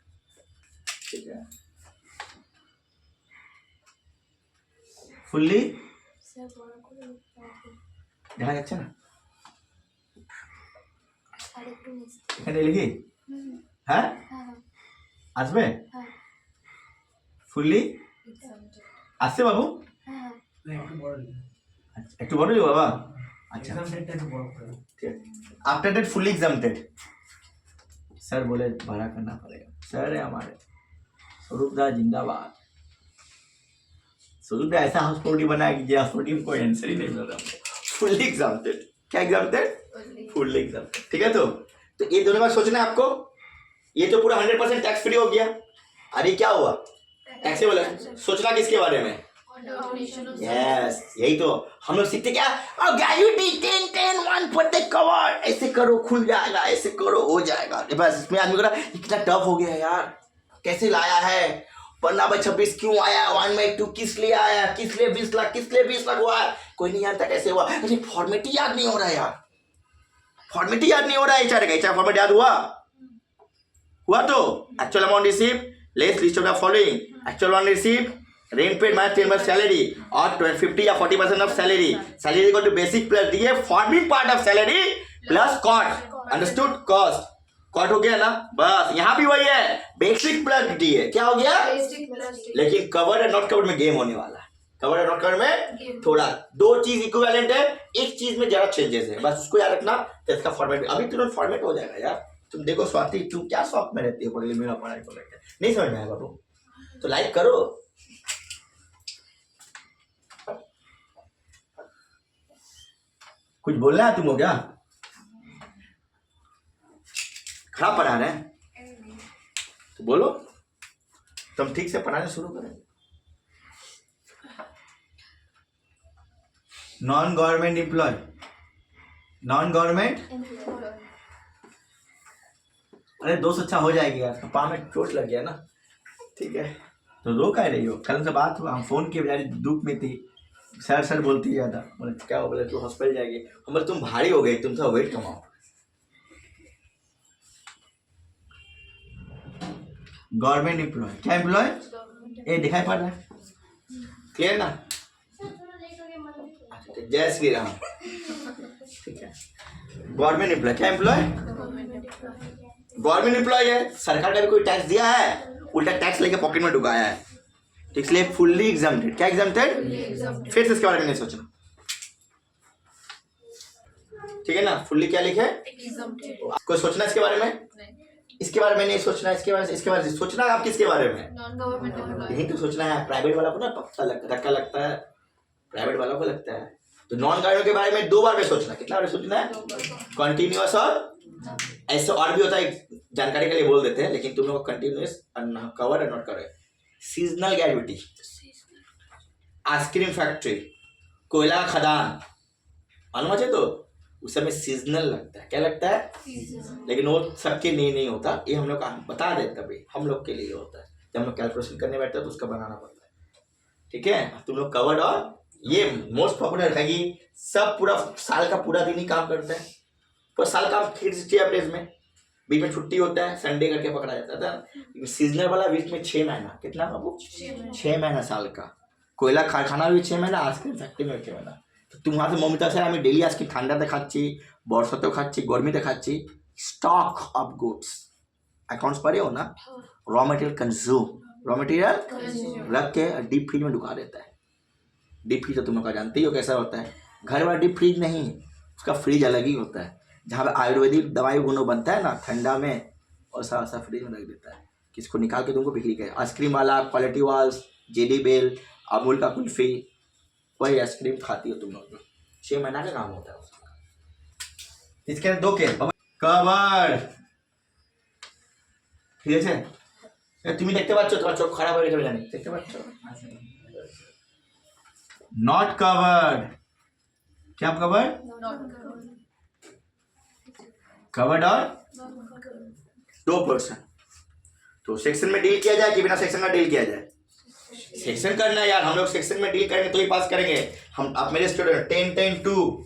ठीक है ফুললি Sir, বড় করে লিখতে হবে। দেখা যাচ্ছে না আরেকটু নিচে। এখানে লিখি হ্যাঁ হ্যাঁ, আসবে হ্যাঁ। Fully Exempted. আসছে বাবু হ্যাঁ, আচ্ছা, একটু বড় লিখো বাবা अच्छा ठीक है after death fully exempted sir बोले बड़ा करना पड़ेगा सर है हमारे स्वरूप दा जिंदाबाद स्वरूप दा ऐसा हाउस प्रॉपर्टी बनाया कि हाउस प्रॉपर्टी में कोई आंसर ही नहीं मिल रहा फुली एग्जाम्प्टेड क्या एग्जाम्प्टेड fully. फुली एग्जाम्प्टेड ठीक है तो ये दोनों बार सोचना है आपको ये तो पूरा 100% टैक्स फ्री हो गया अरे क्या हुआ टैक्स से बोला सोचना किसके बारे में Definition of यस यही तो हम लोग सीखते क्या ग्रेजुएटी 10 1 पढ़ दे कवर ऐसे करो खुल जाएगा ऐसे करो हो जाएगा बस इसमें आदमी को कितना टफ हो गया यार कैसे लाया है 15/26 क्यों आया 1/2 किस लिए आया किस लिए 20 लाख किस लिए 20 लाख हुआ कोई नहीं जानता कैसे हुआ अरे फॉर्मेट ही याद नहीं हो रहा यार फॉर्मेट ही याद नहीं हो रहा है एचआर फॉर्मेट याद हुआ तो actual amount receive less least of the following actual one receive rent paid minus 10% salary और 50 या 40% of salary salary equal to basic plus DA forming part of salary plus cost understood cost cost हो गया ना बस यहाँ भी वही है बेसिक प्लस दिए क्या हो गया basic plus लेकिन कवर एंड नॉट कवर में गेम होने वाला है कवर एंड नॉट कवर में Game. थोड़ा दो चीज इक्विवेलेंट है एक चीज में जरा चेंजेस है बस उसको याद रखना तो इसका फॉर्मेट अभी तुरंत फॉर्मेट हो जाएगा यार तुम देखो स्वाति तुम क्या शौक में रहती हो पढ़ाई मेरा पढ़ाई को लेकर नहीं समझ में आया बाबू तो लाइक करो कुछ बोलना है तुमको क्या खराब पढ़ा रहे हैं तो बोलो तुम ठीक से पढ़ाना शुरू करें non government employee non government employer. अरे दोस्त अच्छा हो जाएगी यार पाँव में चोट लग गया ना ठीक है तो रो कह रही हो कल से बात हुआ हम फोन किए बेचारी दुख में थी सर बोलती ज़्यादा बोले क्या हो बोले तू हॉस्पिटल जाएगी हम बोले तुम भारी हो गई तुम थोड़ा वेट कमाओ गवर्नमेंट एम्प्लॉय क्या एम्प्लॉय ये दिखाई पड़ रहा है क्लियर ना अच्छा, जय श्री राम ठीक है गवर्नमेंट एम्प्लॉय क्या एम्प्लॉय गवर्नमेंट एम्प्लॉय है सरकार ने भी कोई टैक्स दिया है उल्टा टैक्स लेके पॉकेट में डुबाया है तो इसलिए फुल्ली एग्जाम्प्टेड क्या एग्जाम्प्टेड Exempted. फिर से इसके बारे में नहीं सोचना ठीक है ना फुल्ली क्या लिखे Exempted. कोई सोचना इसके बारे में नहीं. इसके बारे में नहीं सोचना इसके बारे में सोचना है आप किसके बारे में Non-government employee. यही तो सोचना है प्राइवेट वाला को ना पक्का धक्का लगता है प्राइवेट वालों को लगता है तो नॉन गवर्नमेंट के बारे में 2 बार में सोचना कितना बार सोचना है कंटिन्यूअस और ऐसे और भी होता है जानकारी के लिए बोल देते हैं लेकिन तुम लोग continuous cover and not cover seasonal gravity ice cream factory कोयला खदान मालूम है तो उस समय सीजनल लगता है क्या लगता है Season. लेकिन वो सबके लिए नहीं होता ये हम लोग बता देते तभी हम लोग के लिए होता है जब हम लोग कैलकुलेशन करने बैठते हैं तो उसका बनाना पड़ता है ठीक है तुम लोग कवर्ड और ये मोस्ट पॉपुलर है कि सब पूरा साल का पूरा दिन ही काम करते हैं पूरा साल काम 365 डेज में बीच में छुट्टी होता है संडे करके पकड़ा जाता था सीजनल वाला बीच में 6 महीना कितना बाबू 6 महीना साल का कोयला कारखाना भी 6 महीना आइसक्रीम फैक्ट्री में 6 महीना তো তোমার মমিতা স্যার আমি ডেইলি আজকে ঠান্ডাতে খাচ্ছি বর্ষাতেও খাচ্ছি গরমিতে খাচ্ছি স্টক অফ গুডস अकाउंट्स पढ़े हो ना raw material consume raw material Consume. रख के डीप फ्रीज में ढुका देता है डीप फ्रीज तो तुम लोग का जानते ही हो कैसा होता है घर वाला डीप फ्रीज नहीं उसका फ्रीज अलग ही होता है जहाँ पे आयुर्वेदिक दवाई गुनो बनता है ना ठंडा में और सारा सा फ्रीज में रख देता है किसको निकाल के तुमको बिक्री करे आइसक्रीम वाला Kwality Wall's jelly bell Amul का कुल्फी वही आइसक्रीम खाती हो तुम लोग 6 महीना का काम होता है उसका इसके अंदर 2 के कवर ঠিক আছে তুমি দেখতে পাচ্ছ তোমার চোখ খারাপ হয়ে গেছে জানি দেখতে পাচ্ছ नॉट कवर्ड क्या कवर्ड Not covered. कवर्ड और Not covered. 2% तो सेक्शन में डील किया जाए कि बिना सेक्शन का डील किया जाए? सेक्शन करना है यार, हम लोग सेक्शन में डील करेंगे तो ही पास करेंगे। हम आप मेरे स्टूडेंट 10 10 2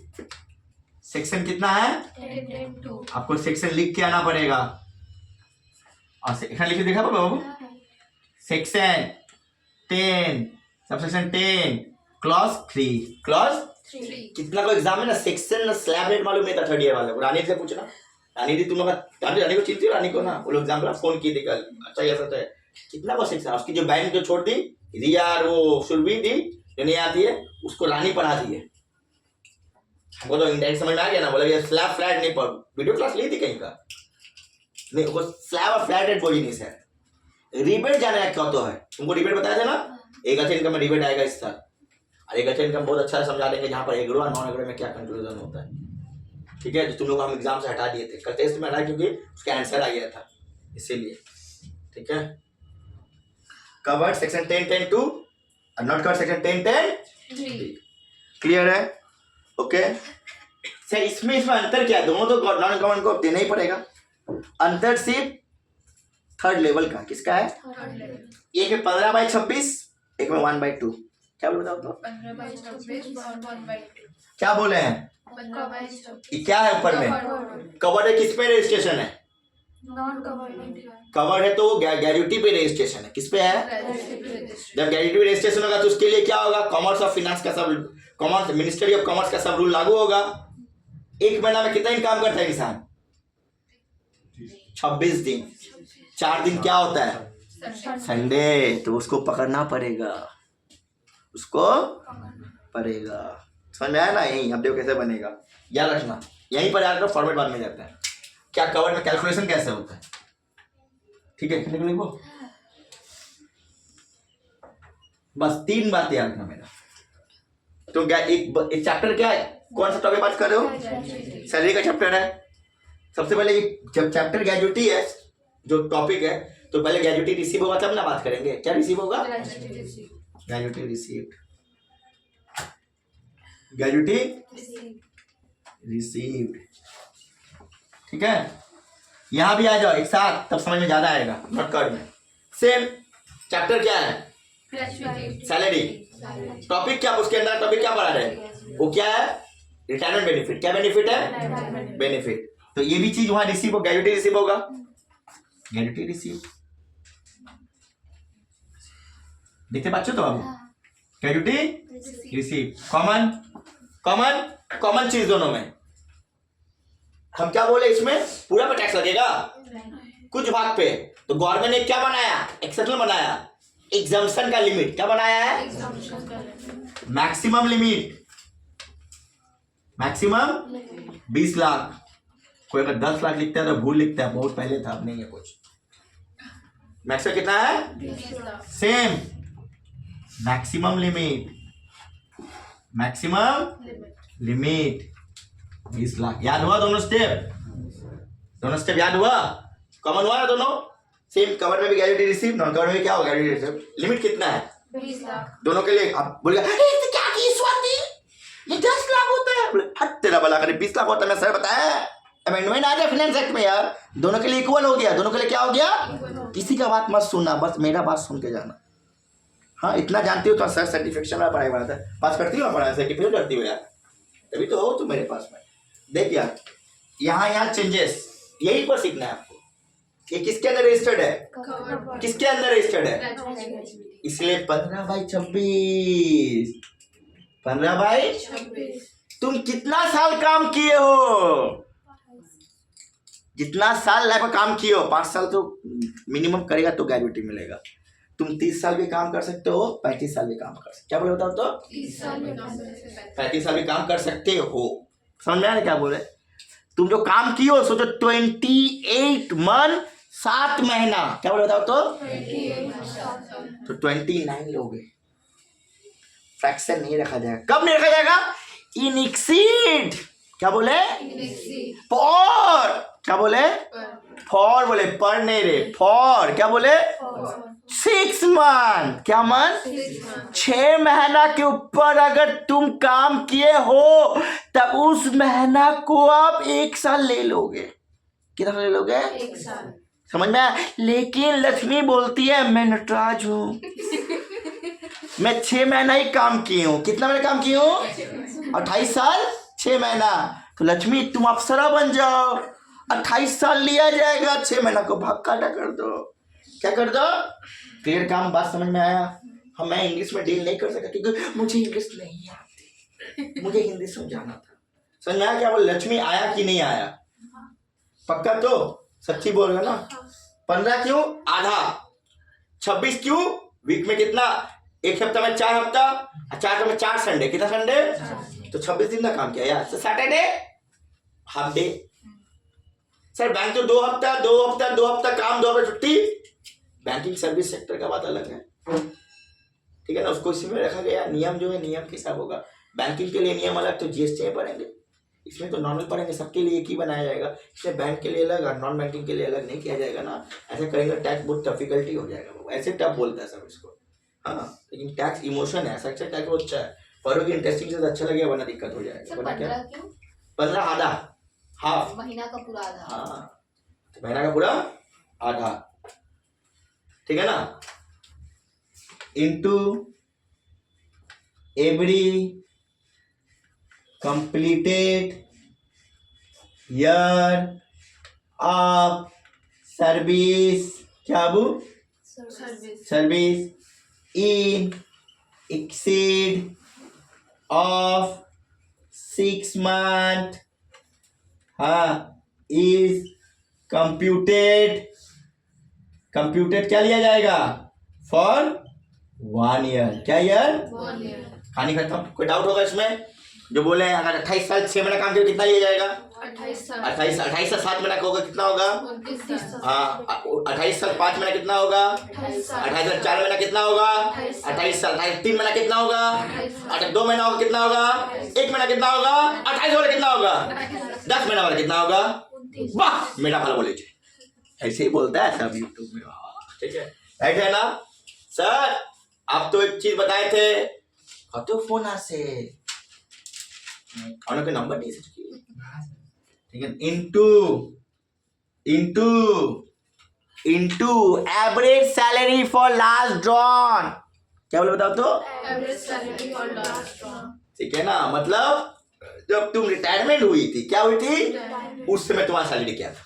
सेक्शन कितना है? 10 2 आपको सेक्शन लिख के आना पड़ेगा। और सेक्शन लिख के देखा बाबू, सेक्शन 10 सबसेक्शन 10 क्लॉज 3 क्लॉज 3 कितना को एग्जाम में ना सेक्शन स्लैब रेट मालूम नहीं था थर्ड ईयर वाले को। रानी से पूछना, रानी दी तुम लोग रानी को चिंती हो, रानी को ना वो लोग एग्जाम फोन की थी कल, अच्छा ये सच है। कितना को सेक्शन उसकी जो बैंक जो छोड़ दी रिया और वो सुरभि दी जो नहीं आती है उसको रानी पढ़ाती है। हमको तो इंडायरेक्ट समझ में आ गया ना, बोला ये स्लैब फ्लैट नहीं पढ़, वीडियो क्लास ली थी कहीं का नहीं, वो स्लैब और फ्लैट रेट बोली नहीं सर। रिबेट जाना है क्या तो है, तुमको रिबेट बताया था ना, एक अच्छा इनकम में रिबेट आएगा इस साल, और एक अच्छा इनकम बहुत अच्छा समझा देंगे जहाँ पर एग्रो और नॉन एग्रो में क्या कंक्लूजन होता है। ठीक है, जो तुम लोग हम एग्जाम से हटा दिए थे, कल टेस्ट में हटाया क्योंकि उसका आंसर आ गया था इसीलिए। ठीक है, कवर्ड सेक्शन 10 10 2 और नॉट कवर्ड सेक्शन 10 10 3 क्लियर है? ओके सर, इसमें अंतर क्या है? दोनों तो नॉन गवर्नमेंट को देना ही पड़ेगा। अंतर सिर्फ थर्ड लेवल का किसका है? थर्ड लेवल एक में 15/26, एक में 1/2। क्या बोले बताओ तो? 15/26 1/2 क्या बोले हैं? 15/26 ये क्या है ऊपर में? कवर्ड है, किस पे रजिस्ट्रेशन है? नॉन गवर्नमेंट कवर्ड है तो ग्रेजुएटी पे रजिस्ट्रेशन है, किस पे है? जब ग्रेजुएटी पे रजिस्ट्रेशन होगा तो उसके लिए क्या होगा? कॉमर्स और फिनेंस का सब, कॉमर्स मिनिस्ट्री ऑफ कॉमर्स का सब रूल लागू होगा। एक महीना में कितना इनकम करता है इंसान? 26 दिन। 4 दिन क्या होता है? संडे। तो उसको पकड़ना पड़ेगा, उसको पड़ेगा। समझ में आया ना? यही अब देखो कैसे बनेगा, याद रखना। यहीं पर यार फॉर्मेट बाद में जाता है क्या कवर्ड में कैलकुलेशन कैसे होता है। ठीक है, लिखो बस 3 बात याद रखना मेरा। तो क्या एक चैप्टर क्या है, कौन सा टॉपिक बात कर रहे हो? सैलरी का चैप्टर है। सबसे पहले जब चैप्टर ग्रेजुएटी है जो टॉपिक है, तो पहले ग्रेजुएटी रिसीव होगा तब ना बात करेंगे। क्या रिसीव होगा? Gratuity received, gratuity received. ठीक है, यहां भी आ जाओ एक साथ, तब समझ में ज्यादा आएगा। नोट कार्ड में सेम चैप्टर क्या है? सैलरी। टॉपिक क्या, उसके अंदर टॉपिक क्या पढ़ा रहे हैं? वो क्या है? Retirement benefit. क्या बेनिफिट है? बेनिफिट। तो ये भी चीज वहां रिसीव हो, ग्रेजुएटी रिसीव होगा, ग्रेजुएटी रिसीव। देखते बच्चों तो अब gratuity receive common common common चीज दोनों में। हम क्या बोले, इसमें पूरा पे टैक्स लगेगा कुछ भाग पे। तो गवर्नमेंट ने क्या बनाया? एक्सेप्शनल बनाया, एग्जम्पशन का लिमिट क्या बनाया है? Maximum limit, maximum 20 lakh. कोई अगर 10 लाख लिखता है तो भूल लिखता है, बहुत पहले था, अब नहीं है कुछ। मैक्सिमम कितना है? Same maximum limit, maximum limit 20 lakh. याद हुआ दोनों स्टेप? दोनों स्टेप याद हुआ? कॉमन हुआ ना दोनों? सेम कवर में भी ग्रेजुएटी रिसीव, नॉन कवर में क्या होगा? Gratuity receive. लिमिट कितना है? 20 लाख दोनों के लिए। आप बोलिए क्या की स्वाति, ये 10 लाख होता है। बोले हट तेरा भला करे, 20 लाख होता है। मैं सर बताया अमेंडमेंट आ जाए फाइनेंस एक्ट में यार, दोनों के लिए इक्वल हो गया। दोनों के लिए क्या हो गया? किसी का बात मत सुनना, बस मेरा बात सुन के जाना। हाँ, इतना जानती हो तो सर सर्टिफिकेशन में पढ़ाई बनाता है, पास करती हो पढ़ाई, सर्टिफिकेट करती हो यार, तभी तो हो तुम मेरे पास में। देख यार, यहाँ चेंजेस यही पर सीखना है आपको। ये किसके अंदर रजिस्टर्ड है? किसके अंदर रजिस्टर्ड है? इसलिए 15/26 15/26। तुम कितना साल काम किए हो? जितना साल लाइफ में काम किए हो, 5 साल तो मिनिमम करेगा तो ग्रेजुएटी मिलेगा। तुम 30 साल भी काम कर सकते हो, 35 साल भी काम कर सकते हो। क्या बोले बताओ तो? 30 साल में काम कर सकते हैं, 35 साल भी काम कर सकते हो। समझ में आया क्या बोले? तुम जो काम किए हो सोचो 28 मंथ 7 महीना। क्या बोले बताओ तो? 29 लोगे। फ्रैक्शन नहीं रखा जाएगा। कब नहीं रखा जाएगा? इन एक्सीड। क्या बोले? फॉर। क्या बोले? फॉर बोले, पर नहीं रे, फॉर। क्या बोले? 6 मंथ। क्या मंथ? 6 महीना के ऊपर अगर तुम काम किए हो तब उस महीना को आप 1 साल ले लोगे। कितना ले लोगे? 1 साल। समझ में आया? लेकिन लक्ष्मी बोलती है मैं नटराज हूं, मैं 6 महीना ही काम की हूँ। कितना मैंने काम की हूँ? 28 साल 6 महीना। तो लक्ष्मी तुम अप्सरा बन जाओ, 28 साल लिया जाएगा, 6 महीना को भाग काटा कर दो। क्या कर दो? क्लियर काम, बात समझ में आया? हम मैं इंग्लिश में डील नहीं कर सका क्योंकि मुझे इंग्लिश नहीं आती, मुझे हिंदी समझाना था। समझ में आया क्या? वो लक्ष्मी आया कि नहीं आया? पक्का तो सच्ची बोल रहे ना? 15 क्यों? आधा। 26 क्यों? वीक में कितना? एक हफ्ता में 4 हफ्ता, 4 हफ्ता में 4 संडे। कितना संडे? तो 26 दिन का काम किया यार। तो Saturday half day. Sir bank तो 2 हफ्ता काम, 2 हफ्ता छुट्टी। बैंकिंग सर्विस सेक्टर का बात अलग है, ठीक है ना? उसको इसी में रखा गया। नियम जो है नियम के हिसाब होगा। बैंकिंग के लिए नियम अलग, तो जीएसटी में पढ़ेंगे, इसमें तो नॉर्मल पढ़ेंगे। सबके लिए एक ही बनाया जाएगा, इसमें बैंक के लिए अलग और नॉन बैंकिंग के लिए अलग नहीं किया जाएगा ना। ऐसे करेंगे टैक्स बहुत डिफिकल्टी हो जाएगा। ऐसे टफ बोलता है सब इसको, हाँ। लेकिन टैक्स इमोशन है, सच्चा टैक्स बहुत अच्छा है। पढ़ोगे इंटरेस्टिंग से तो अच्छा लगेगा, वरना दिक्कत हो जाएगा। वरना क्या? 15 आधा, हाफ महीना का पूरा आधा। हाँ, तो महीना का पूरा आधा, ठीक है ना? Into every completed year of service, क्या बू? Service in exceed of 6 month, हाँ, is computed क्या लिया जाएगा? for 1 year। क्या ईयर? कहानी खत्म। कोई डाउट होगा इसमें? जो बोले अगर 28 साल 6 महीना काम किया कितना लिया जाएगा? 28 साल 7 महीना का होगा कितना होगा? हाँ, 28 साल 5 महीना कितना होगा? 28 साल 4 महीना कितना होगा? 28 साल 3 महीना कितना होगा? 2 महीना होगा कितना होगा? 1 महीना कितना होगा? 28 वाला कितना होगा? 10 महीना वाला कितना होगा? वाह, मेरा वाला बोले ऐसे ही बोलता है सब यूट्यूब में, ठीक है? राइट है ना सर? आप तो एक चीज बताए थे, तो फोन से के नंबर नहीं सच, ठीक है? Into average salary for last drawn. क्या बोले बताओ तो? Average salary for last drawn, ठीक है ना? मतलब जब तुम रिटायरमेंट हुई थी, क्या हुई थी? उस समय तुम्हारा सैलरी क्या था?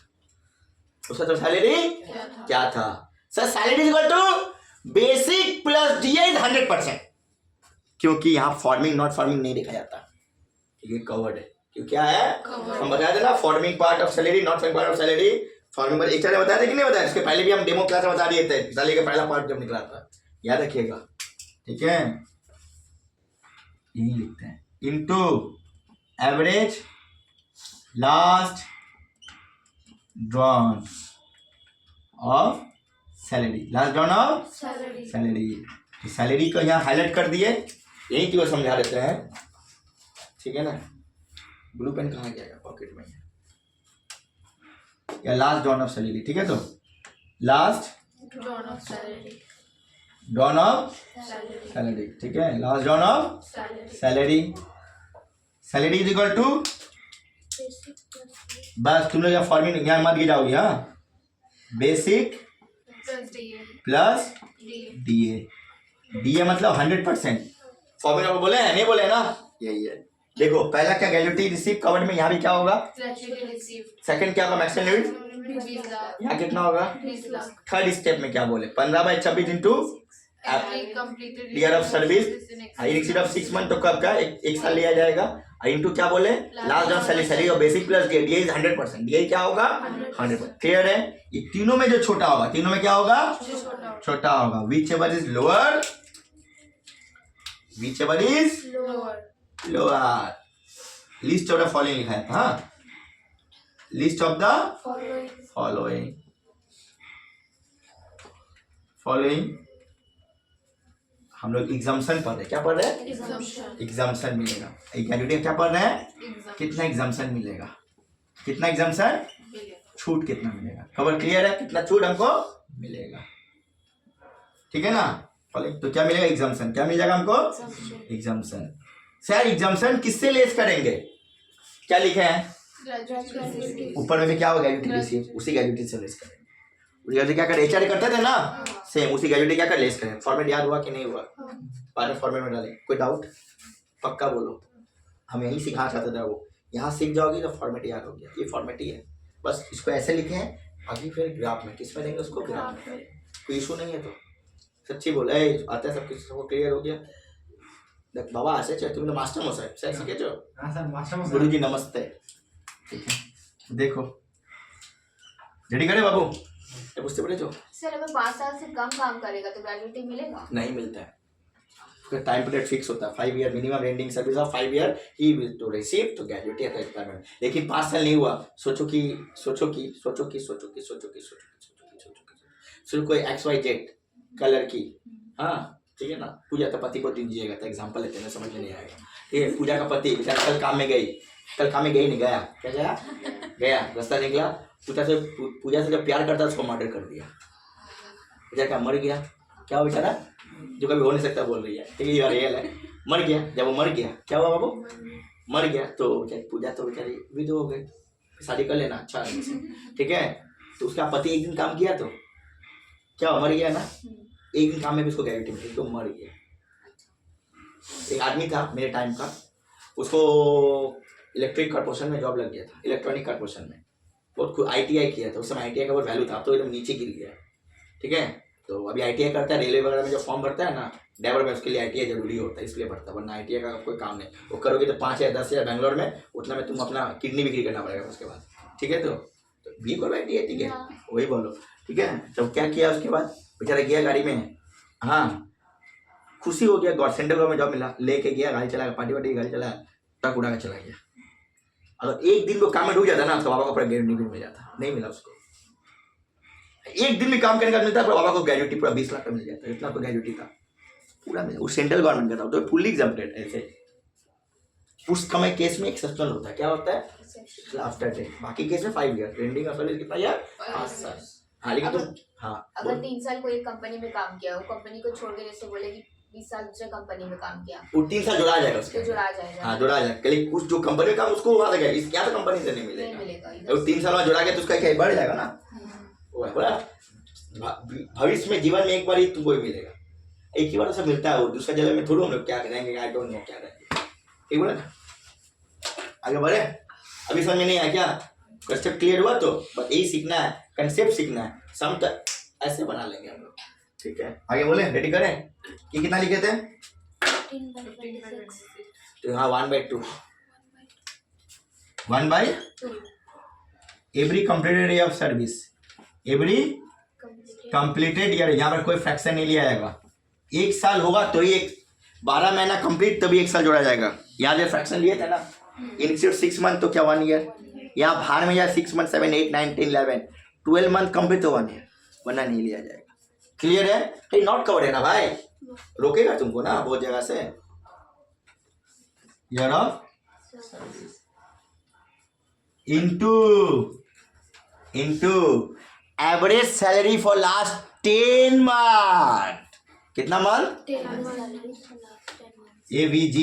उस समय तुम्हारा सैलरी क्या था? Sir salary is equal to basic plus DA 100%, क्योंकि यहाँ फॉर्मिंग नॉट फॉर्मिंग नहीं देखा जाता, ठीक है? कवर्ड है। क्यों क्या है? हम बताया था ना, forming part of salary, not forming part of salary. Forming part एक तरह बताया था कि नहीं बताया? इसके पहले भी हम डेमो क्लास में बता दिए थे, सैलरी का पहला पार्ट जब निकला था, याद रखिएगा, ठीक है? यही लिखते हैं, into average last drawn of salary, last drawn of salary. Salary को यहाँ हाईलाइट कर दिए, यही की वो समझा देते हैं, ठीक है ना? ब्लू पेन कहाँ जाएगा? पॉकेट में, या लास्ट ड्रॉन ऑफ सैलरी, ठीक है? तो लास्ट ड्रॉन ऑफ सैलरी, ठीक है? Last drawn of salary, salary is equal to, बस तुम लोग यहाँ फॉर्मिंग यहाँ मत गिराओगे, हाँ? बेसिक प्लस डीए, डीए मतलब 100%। फॉर्मूला बोले हैं नहीं बोले ना? यही है। देखो पहला क्या? ग्रेजुटी रिसीव कवर्ड में, यहाँ भी क्या होगा? सेकंड क्या होगा? मैक्सिमम लिमिट, यहाँ कितना होगा? थर्ड स्टेप में क्या बोले? 15/26 into year of service exceed of 6 month, तो कब का? एक साल लिया जाएगा। इंटू क्या बोले? लास्ट ऑफ सैलरी, सैलरी और basic plus DA, DA is 100%, DA क्या होगा? 100%। क्लियर है? ये तीनों में जो छोटा होगा, तीनों में क्या होगा? छोटा होगा। Which ever is lower, which ever is lower. List of the following लिखा है, हाँ? लिस्ट ऑफ द फॉलोइंग हम लोग एग्जाम्पशन पढ़ रहे हैं। क्या पढ़ रहे हैं? एग्जाम्पशन मिलेगा। कैंडिडेट क्या पढ़ रहे हैं? कितना एग्जाम्पशन मिलेगा? कितना एग्जाम्पशन? छूट कितना मिलेगा? खबर क्लियर है? कितना छूट हमको मिलेगा, ठीक है ना? तो क्या मिलेगा? एग्जाम्पशन। क्या मिल जाएगा हमको? एग्जाम्पशन। सर एग्जाम्पशन किससे लेस करेंगे? क्या लिखे हैं ऊपर में भी? क्या होगा? ग्रेजुटी रिसीव, उसी ग्रेजुटी से लेस करेंगे। ग्रेजुटी क्या करे, एचआर करते थे ना, सेम उसी ग्रेजुटी क्या कर लेस करें। फॉर्मेट याद हुआ कि नहीं हुआ? बाद में फॉर्मेट में डालें। कोई डाउट? पक्का बोलो। हम यही सिखाना चाहते थे, वो यहाँ सीख जाओगी तो फॉर्मेट याद हो गया। ये फॉर्मेट ही है, बस इसको ऐसे लिखे हैं, अभी फिर ग्राफ में किस में देंगे उसको, ग्राफ में। कोई इशू नहीं है तो सच्ची बोल आता है, सब कुछ सबको क्लियर हो गया। देख बाबा ऐसे चाहिए, तुम तो मास्टर हो साहब, सही सीखे जो। हाँ सर, मास्टर गुरु जी नमस्ते। ठीक है, देखो रेडी करे बाबू, ये पूछते बड़े जो सर अगर 5 साल से कम काम करेगा तो ग्रेजुटी मिलेगा? नहीं मिलता है, उसका टाइम पीरियड फिक्स होता है। 5 year minimum rendering service of 5 year he will to receive to gratuity at retirement. लेकिन 5 साल नहीं हुआ, सोचो कोई XYZ कलर की, हाँ ठीक है ना, पूजा का पति को दीजिएगा तो एग्जाम्पल लेते हैं, समझ में नहीं आएगा। ठीक है, पूजा का पति बेचारा कल काम में गई नहीं गया, क्या गया रास्ता निकला, पूजा से जब प्यार करता उसको मर्डर कर दिया, बेचारा क्या मर गया, क्या हुआ बेचारा, जो कभी हो नहीं सकता बोल रही है, ठीक है ये रियल है, मर गया। जब वो मर गया क्या हुआ बाबू, मर गया तो पूजा तो बेचारी विधवा हो गई, शादी कर लेना अच्छा है, ठीक है। तो उसका पति एक दिन काम किया तो क्या मर गया ना, एक दिन काम में भी उसको ग्रेजुटी मिली तो मर गया। एक आदमी था मेरे टाइम का, उसको इलेक्ट्रिक कॉर्पोरेशन में जॉब लग गया था, इलेक्ट्रॉनिक कॉर्पोरेशन में, बहुत ITI किया था, उस समय ITI का बहुत वैल्यू था, अब तो एकदम नीचे गिर गया, ठीक है। तो अभी ITI करता है, रेलवे वगैरह में जो फॉर्म भरता है ना ड्राइवर में, उसके लिए ITI जरूरी होता है, इसलिए भरता है, वरना ITI का कोई काम नहीं। वो करोगे तो 5 या 10 या बैंगलोर में, उतना में तुम अपना किडनी बिक्री करना पड़ेगा उसके बाद, ठीक है। तो भी करो ITI, ठीक है, वही बोलो, ठीक है। तो क्या किया उसके बाद, बेचारा गया गाड़ी में, हाँ खुशी हो गया, सेंट्रल गवर्नमेंट जॉब मिला, लेके गया, गाड़ी चलाया, पार्टी गाड़ी चलाया, ट्रक उड़ा के चला गया। अगर एक दिन वो काम में डूब जाता ना, तो बाबा को पूरा ग्रेजुटी मिल जाता, नहीं मिला उसको। एक दिन में काम करने का मिलता, पर बाबा को ग्रेजुटी पूरा 20 लाख का मिल जाता, इतना तो ग्रेजुटी था पूरा मिला। वो सेंट्रल गवर्नमेंट का था, तो फुल्ली एग्जाम्प्टेड। ऐसे उस समय केस में एक्सेप्शनल होता है, क्या होता है, आफ्टर 10, बाकी केस में 5 ईयर रेंडिंग का सर्विस कितना यार 5 साल। हाँ लेकिन तुम अगर 3 साल कोई कंपनी में काम किया, वो कंपनी को छोड़ के जैसे बोले कि 20 साल दूसरे कंपनी में काम किया, वो 3 साल जुड़ा जाएगा उसके, तो जुड़ा जाएगा। हाँ जुड़ा जाएगा, लेकिन कुछ जो कंपनी का उसको वहां से इस क्या तो कंपनी से नहीं मिलेगा, वो 3 साल में जुड़ा गया तो उसका क्या बढ़ जाएगा ना, वो है बोला। भविष्य में जीवन में एक बार ही तुमको ही मिलेगा, एक ही बार सब मिलता है, वो दूसरा जगह में थोड़ा हम लोग क्या करेंगे, आई डोंट नो क्या करेंगे, ठीक बोला ना। आगे बढ़े, अभी समझ में नहीं आया क्या, कंसेप्ट क्लियर हुआ? तो बस यही सीखना है, कंसेप्ट सीखना है, सम तो ऐसे बना लेंगे हम लोग, ठीक है। आगे बोले, रेडी करें कि कितना लिखे थे, तो हाँ 1/2 every completed year of service, every completed year, यहाँ पर कोई फ्रैक्शन नहीं लिया जाएगा। 1 साल होगा तो ही 12 महीना कंप्लीट तभी 1 साल जोड़ा जाएगा। यहाँ जो फ्रैक्शन लिए थे ना, इंस्टेड 6 मंथ तो क्या 1 ईयर, यहाँ भार में जाए 6 मंथ 7 8 9 10 11 12 मंथ कंप्लीट तो 1 ईयर, वरना नहीं लिया जाएगा। क्लियर है? कहीं नॉट कवर है ना भाई, रोकेगा तुमको ना बहुत जगह से। Year of into average salary for last 10 month, कितना month, AVG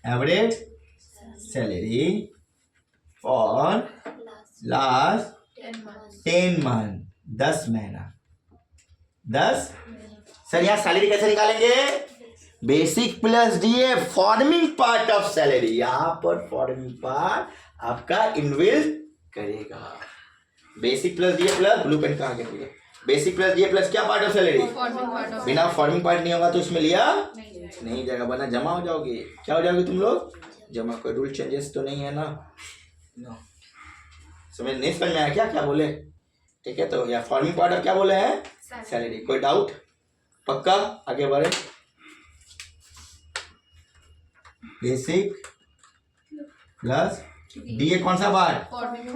average salary for last 10 month, 10 महीना, 10। सर यहाँ सैलरी कैसे निकालेंगे, basic plus DA forming part of salary, यहाँ पर फॉर्मिंग पार्ट आपका इनबिल्ट करेगा। Basic plus DA plus blue pen कहाँ गया, बेसिक प्लस DA प्लस क्या पार्ट ऑफ सैलरी, बिना फॉर्मिंग पार्ट नहीं होगा तो इसमें लिया नहीं जाएगा, वरना जमा हो जाओगे। क्या हो जाओगे तुम लोग, जमा। कोई रूल चेंजेस तो नहीं है ना, नो। समझ नहीं समझ में आया क्या क्या बोले, ठीक है। तो या फॉर्मिंग पार्ट ऑफ क्या बोले हैं, सैलरी। कोई डाउट, पक्का? आगे बढ़े, बेसिक प्लस DA कौन सा part, forming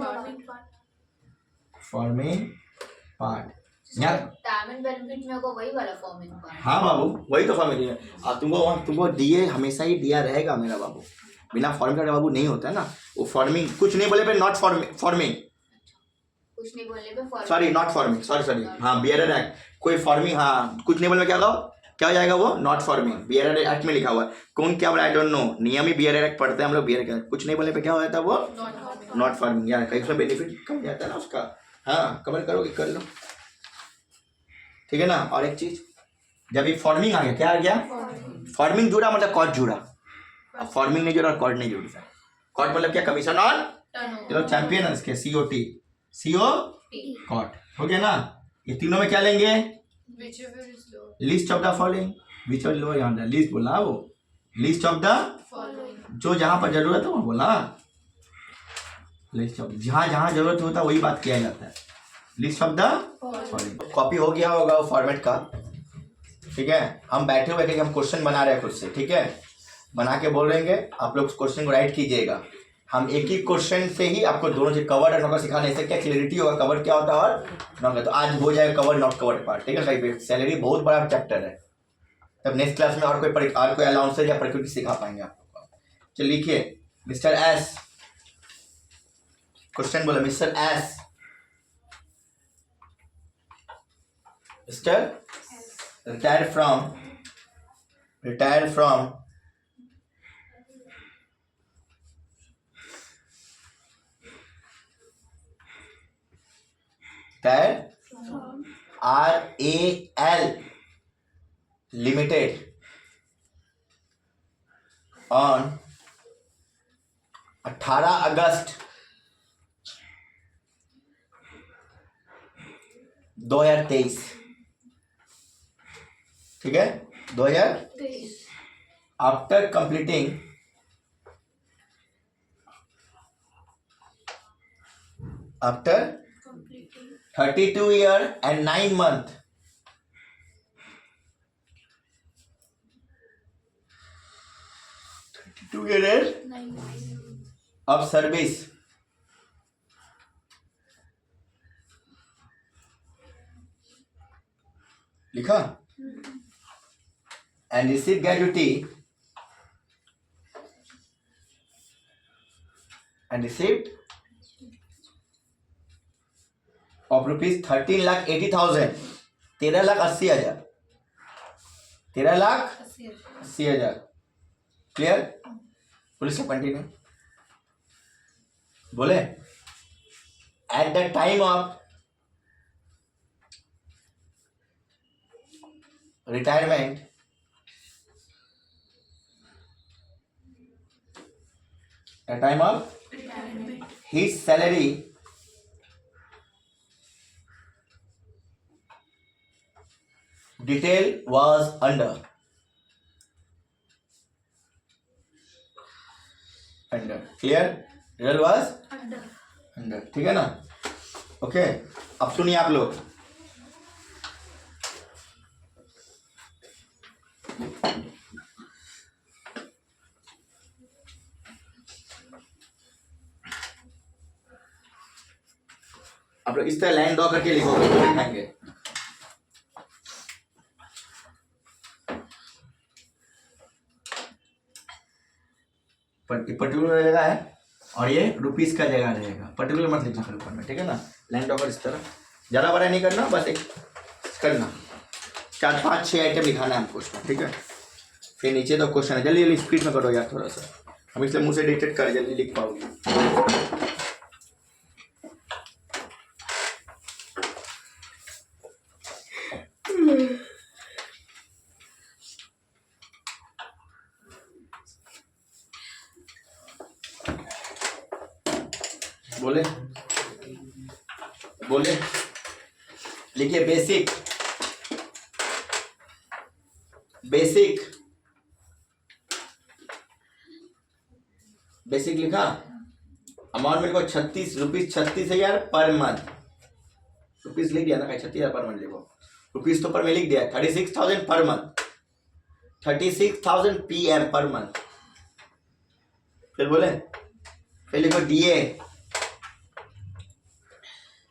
part. Retirement benefit में होगा वही वाला फॉर्मिंग पार्ट। हाँ बाबू वही तो फॉर्मिंग है। अब तुमको DA हमेशा ही दिया रहेगा मेरा बाबू, बिना फॉर्मिंग का बाबू नहीं होता है ना। वो फॉर्मिंग कुछ नहीं बोले पे नॉट फॉर्मिंग, कुछ नहीं बोलने पे सॉरी नॉट फॉर्मिंग, सॉरी हाँ BRR एक्ट, कोई फॉर्मिंग हाँ कुछ नहीं बोलने क्या क्या हो जाएगा वो, नॉट फॉर्मिंग। BRR एक्ट में लिखा हुआ है, कौन क्या बोला आई डोंट नो, नियम ही BRR एक्ट पढ़ते हैं हम लोग। BRR कुछ नहीं बोलने पे क्या हो जाता है वो, नॉट फॉर्मिंग। यार कहीं उसमें बेनिफिट कम जाता है ना उसका। हाँ कवर करोगे कर लो, ठीक है ना। और एक चीज, जब ये फॉर्मिंग आ गया, क्या आ गया, फॉर्मिंग जुड़ा मतलब कॉट जुड़ा। अब फॉर्मिंग नहीं जुड़ा और कॉट नहीं जुड़ सकता। कॉट मतलब क्या, कमीशन ऑन चलो चैंपियन है इसके, COT, CO कॉट हो गया ना। ये तीनों में क्या लेंगे, लिस्ट ऑफ द फॉलोइंग, विच लो यहाँ लिस्ट बोला, वो लिस्ट ऑफ द, जो जहां पर जरूरत है वो बोला, लिस्ट ऑफ जहां जहां जरूरत होता है वही बात किया जाता है, list of the following. Copy हो गया होगा वो फॉर्मेट का, ठीक है। हम बैठे हुए हम क्वेश्चन बना रहे हैं खुद से, ठीक है, बना के बोल रहेंगे, आप लोग क्वेश्चन को राइट कीजिएगा। हम एक ही क्वेश्चन से ही आपको दोनों चीज कवर्ड और नॉट सिखाने से क्या क्लियरिटी होगा, कवर क्या होता है और नॉट। तो आज हो जाएगा कवर नॉट कवर्ड पार्ट, ठीक है भाई। सैलरी बहुत बड़ा चैप्टर है, तब नेक्स्ट क्लास में और कोई अलाउंसेज या प्रक्रिया सिखा पाएंगे आप लोग को। चलिए लिखिए, मिस्टर एस, क्वेश्चन बोला mister S, mister retired from retired RAL Limited on 18 अगस्त 2023, ठीक है, 2023। After completing after 32 year and 9 month of service लिखा, and receive gratuity and received of rupees 13,80,000, 13,80,000, 13,80,000। Clear, police का कंटिन्यू बोले, at the time of retirement at time of his salary detail was under clear, detail was under, ठीक है ना। ओके, अब सुनिए आप लोग, आप लोग इस तरह लाइन ड्रॉ करके लिखोगे, लिखेंगे। पर्टिकुलर जगह है और ये रुपीस का जगह रहेगा, पर्टिकुलर मत लिखना फिर ऊपर में, ठीक है ना। लाइन ड्रॉ कर इस तरह, ज़्यादा बड़ा नहीं करना, बस एक करना, 4, 5, 6 आइटम लिखाना है हमको उसमें, ठीक है। फिर नीचे तो क्वेश्चन है, जल्दी जल्दी स्पीड में करो यार थोड़ा सा, हम इसलिए मुँह से डिक्टेट करें, जल्दी लिख पाओगे। बोले बोले लिखिए, बेसिक बेसिक बेसिक लिखा, अमाउंट मेरे को 36,000 पर मंथ, रुपीस लिख दिया ना, 36,000 पर मंथ लिखो, रुपीस तो पर में लिख दिया, 36,000 per month, 36,000 PM per month. फिर बोले, फिर लिखो DA,